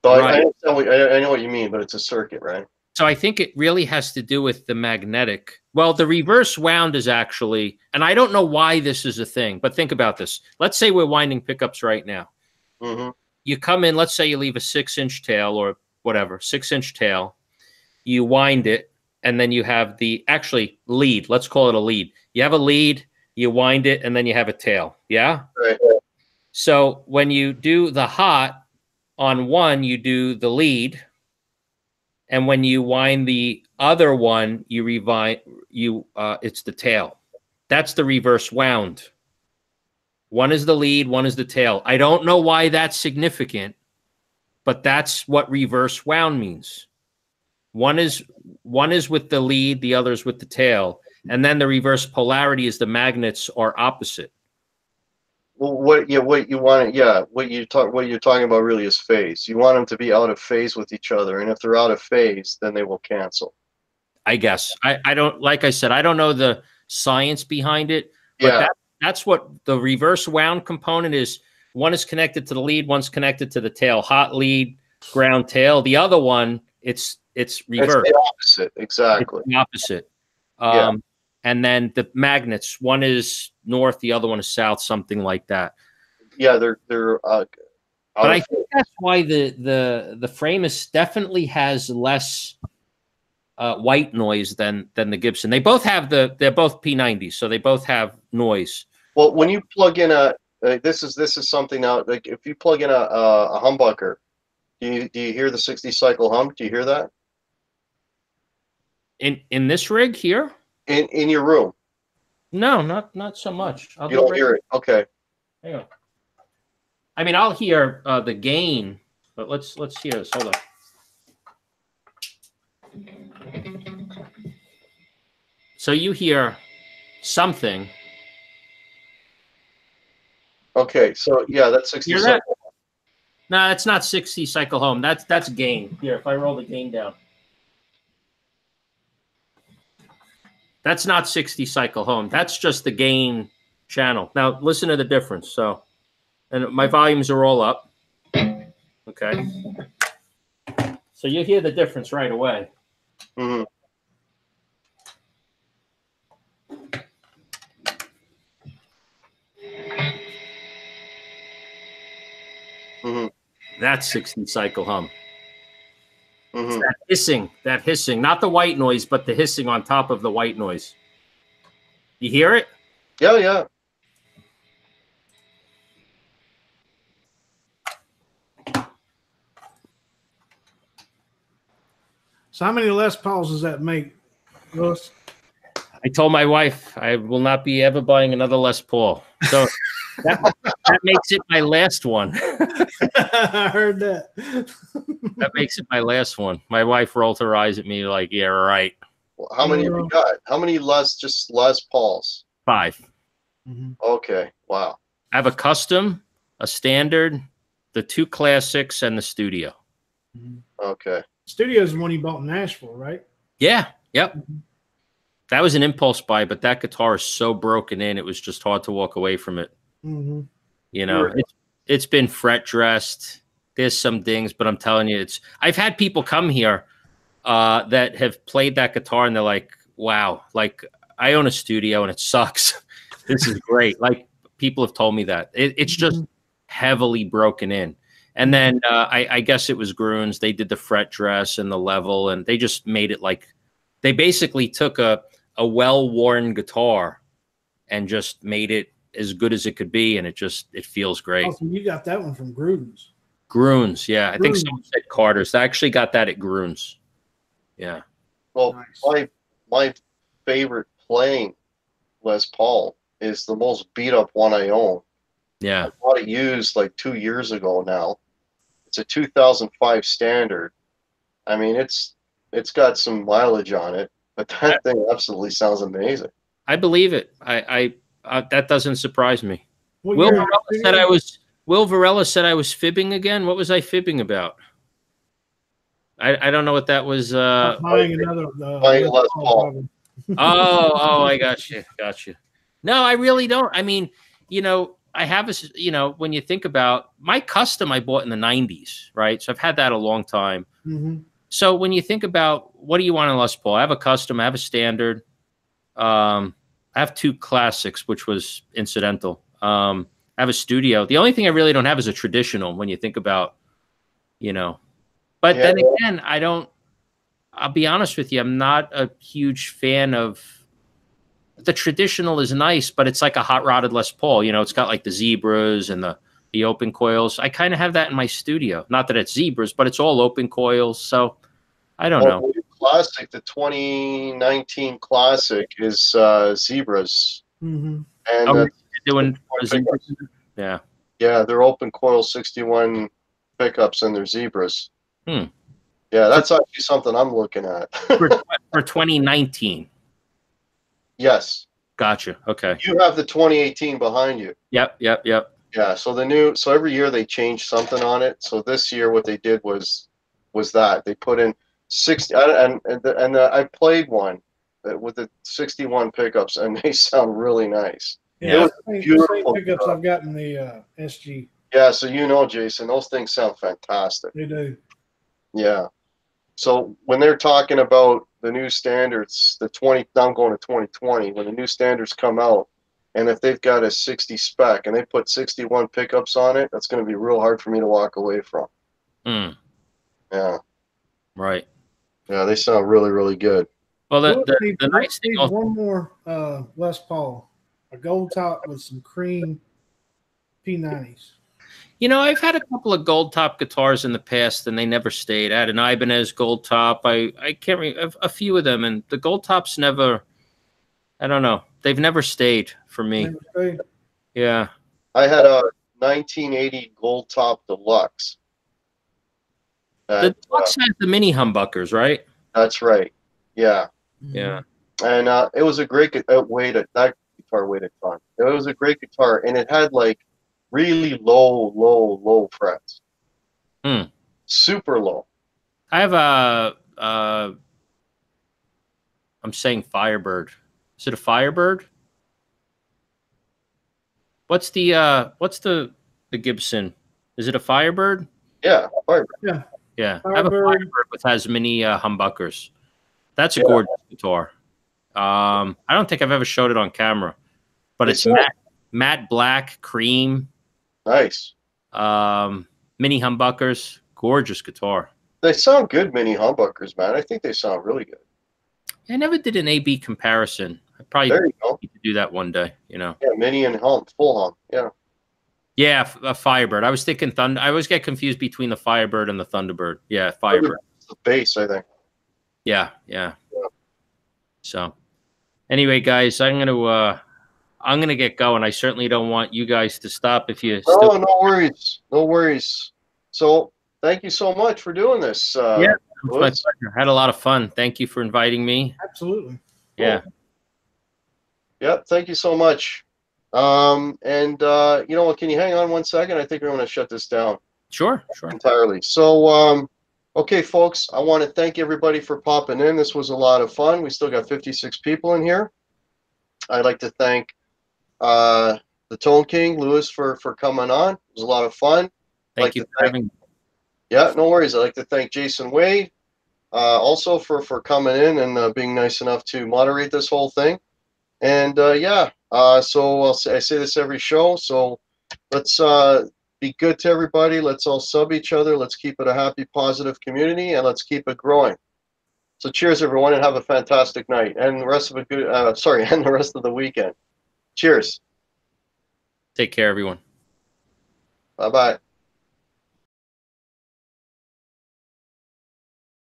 So Right. I know what you mean, but it's a circuit, right? So I think it really has to do with the magnetic. Well, the reverse wound is actually, and I don't know why this is a thing, but think about this. Let's say we're winding pickups right now. Mm-hmm. You come in, let's say you leave a 6-inch tail or whatever, 6-inch tail. You wind it, and then you have the actually lead. Let's call it a lead. You have a lead, you wind it, and then you have a tail. Yeah? Right. So when you do the hot on one, you do the lead. And when you wind the other one, it's the tail. That's the reverse wound. One is the lead, one is the tail. I don't know why that's significant, but that's what reverse wound means. One is with the lead, the other is with the tail. And then the reverse polarity is the magnets are opposite. Well, what you're talking about really is phase. You want them to be out of phase with each other, and if they're out of phase, then they will cancel. I guess. I don't, like I said, I don't know the science behind it, but that's what the reverse wound component is. One is connected to the lead, one's connected to the tail. Hot lead, ground tail. The other one, it's reverse. It's the opposite, exactly. It's the opposite. Yeah. And then the magnets, one is north, the other one is south, something like that. Yeah, they're. But I think that's why the frame definitely has less white noise than the Gibson. They both have they're both P90s, so they both have noise. Well, when you plug in this is something now. Like if you plug in a humbucker, do you hear the 60 cycle hum? Do you hear that? In this rig here? In your room? No, not so much. You don't hear it. Okay. Hang on. I mean, I'll hear the gain, but let's hear this. Hold on. So you hear something. Okay, so yeah, that's 60 cycle. That? No, that's not 60 cycle home. That's gain. Here, if I roll the gain down. That's not 60 cycle home. That's just the gain channel. Now listen to the difference. So, and my volumes are all up. Okay. So you hear the difference right away. Mm-hmm. Mm-hmm. That's 60 cycle hum. Mm-hmm. That hissing, not the white noise, but the hissing on top of the white noise. You hear it? Yeah, yeah. So how many Les Pauls does that make, Lewis? I told my wife I will not be ever buying another Les Paul. So that makes it my last one. I heard that. That makes it my last one. My wife rolled her eyes at me like, yeah, right. Well, how many have you got? How many Les Pauls? 5. Mm-hmm. Okay. Wow. I have a custom, a standard, the 2 classics, and the studio. Mm-hmm. Okay. Studio is the one you bought in Nashville, right? Yeah. Yep. That was an impulse buy, but that guitar is so broken in, it was just hard to walk away from it. Mm-hmm. You know, it's been fret dressed. There's some dings, but I'm telling you, I've had people come here that have played that guitar and they're like, wow, like I own a studio and it sucks. This is great. Like people have told me that it's just heavily broken in. And then I guess it was Grunes. They did the fret dress and the level, and they just made it like they basically took a well-worn guitar and just made it as good as it could be, and it feels great. Oh, so you got that one from Grunes. Grunes, yeah. I think someone said Carter's. I actually got that at Grunes. Yeah. Well, nice. my favorite playing Les Paul is the most beat up one I own. Yeah. I bought it used like 2 years ago now. It's a 2005 standard. I mean, it's got some mileage on it, but that thing absolutely sounds amazing. I believe it. I that doesn't surprise me. Well, Will Varela said I was fibbing again. What was I fibbing about? I don't know what that was. Buying another Buying Les Les Paul, Paul. probably. Oh, I got you. Got you. No, I really don't. I mean, you know, I have a, you know, when you think about my custom I bought in the 90s, right? So I've had that a long time. Mm-hmm. So when you think about what do you want in Les Paul? I have a custom, I have a standard. I have two classics, which was incidental. I have a studio. The only thing I really don't have is a traditional when you think about, you know, but then again, I'll be honest with you. I'm not a huge fan of the traditional is nice, but it's like a hot rodded Les Paul. You know, it's got like the zebras and the open coils. I kind of have that in my studio. Not that it's zebras, but it's all open coils. So I don't know. Classic, the 2019 Classic is zebras. Mm-hmm. And doing zebras? Yeah. Yeah, they're open coil 61 pickups and they're zebras. Hmm. Yeah, that's actually something I'm looking at. for 2019. Yes. Gotcha. Okay. You have the 2018 behind you. Yep. Yeah, so every year they change something on it. So this year what they did was that they put in 60 and I played one with the 61 pickups and they sound really nice. Yeah, it was beautiful. Same pickups I've got in the SG. Yeah, so you know, Jason, those things sound fantastic. They do. Yeah. So when they're talking about the new standards, I'm going to 2020, when the new standards come out, and if they've got a 60 spec and they put 61 pickups on it, that's going to be real hard for me to walk away from. Mm. Yeah. Right. Yeah, they sound really, really good. Well, the nice thing. One more Les Paul, a gold top with some cream P90s. You know, I've had a couple of gold top guitars in the past, and they never stayed. I had an Ibanez gold top. I can't remember a few of them, and the gold tops never. I don't know. They've never stayed for me. Yeah. I had a 1980 gold top deluxe. The deluxe has the mini humbuckers, right? That's right. Yeah. Yeah. And it was a great that guitar weighed a ton. It was a great guitar, and it had like really low frets. Super low. I have I'm saying Firebird. Is it a Firebird? What's the Gibson? Is it a Firebird? Yeah, Firebird. Yeah. I have a Firebird which has mini humbuckers. That's a gorgeous guitar. I don't think I've ever showed it on camera, but it's matte black, cream. Nice. Mini humbuckers, gorgeous guitar. They sound good, mini humbuckers, man. I think they sound really good. I never did an A/B comparison. I probably need to do that one day, you know. Yeah, mini and full hum. Yeah. Yeah, a Firebird. I was thinking Thunder. I always get confused between the Firebird and the Thunderbird. Yeah, Firebird. The bass, I think. Yeah. So, anyway, guys, I'm gonna get going. I certainly don't want you guys to stop if you. No worries. So, thank you so much for doing this. Yeah, it's my pleasure. I had a lot of fun. Thank you for inviting me. Absolutely. Yeah. Yep. Thank you so much. You know what? Can you hang on 1 second? I think we're going to shut this down. Sure. Entirely. So, okay, folks, I want to thank everybody for popping in. This was a lot of fun. We still got 56 people in here. I'd like to thank the Tone King, Lewis, for coming on. It was a lot of fun. Thank you for having me. Yeah, no worries. I'd like to thank Jason Wade also for coming in and being nice enough to moderate this whole thing. And so I say this every show. So let's be good to everybody. Let's all sub each other. Let's keep it a happy, positive community, and let's keep it growing. So cheers, everyone, and have a fantastic night and the rest of and the rest of the weekend. Cheers. Take care, everyone. Bye-bye.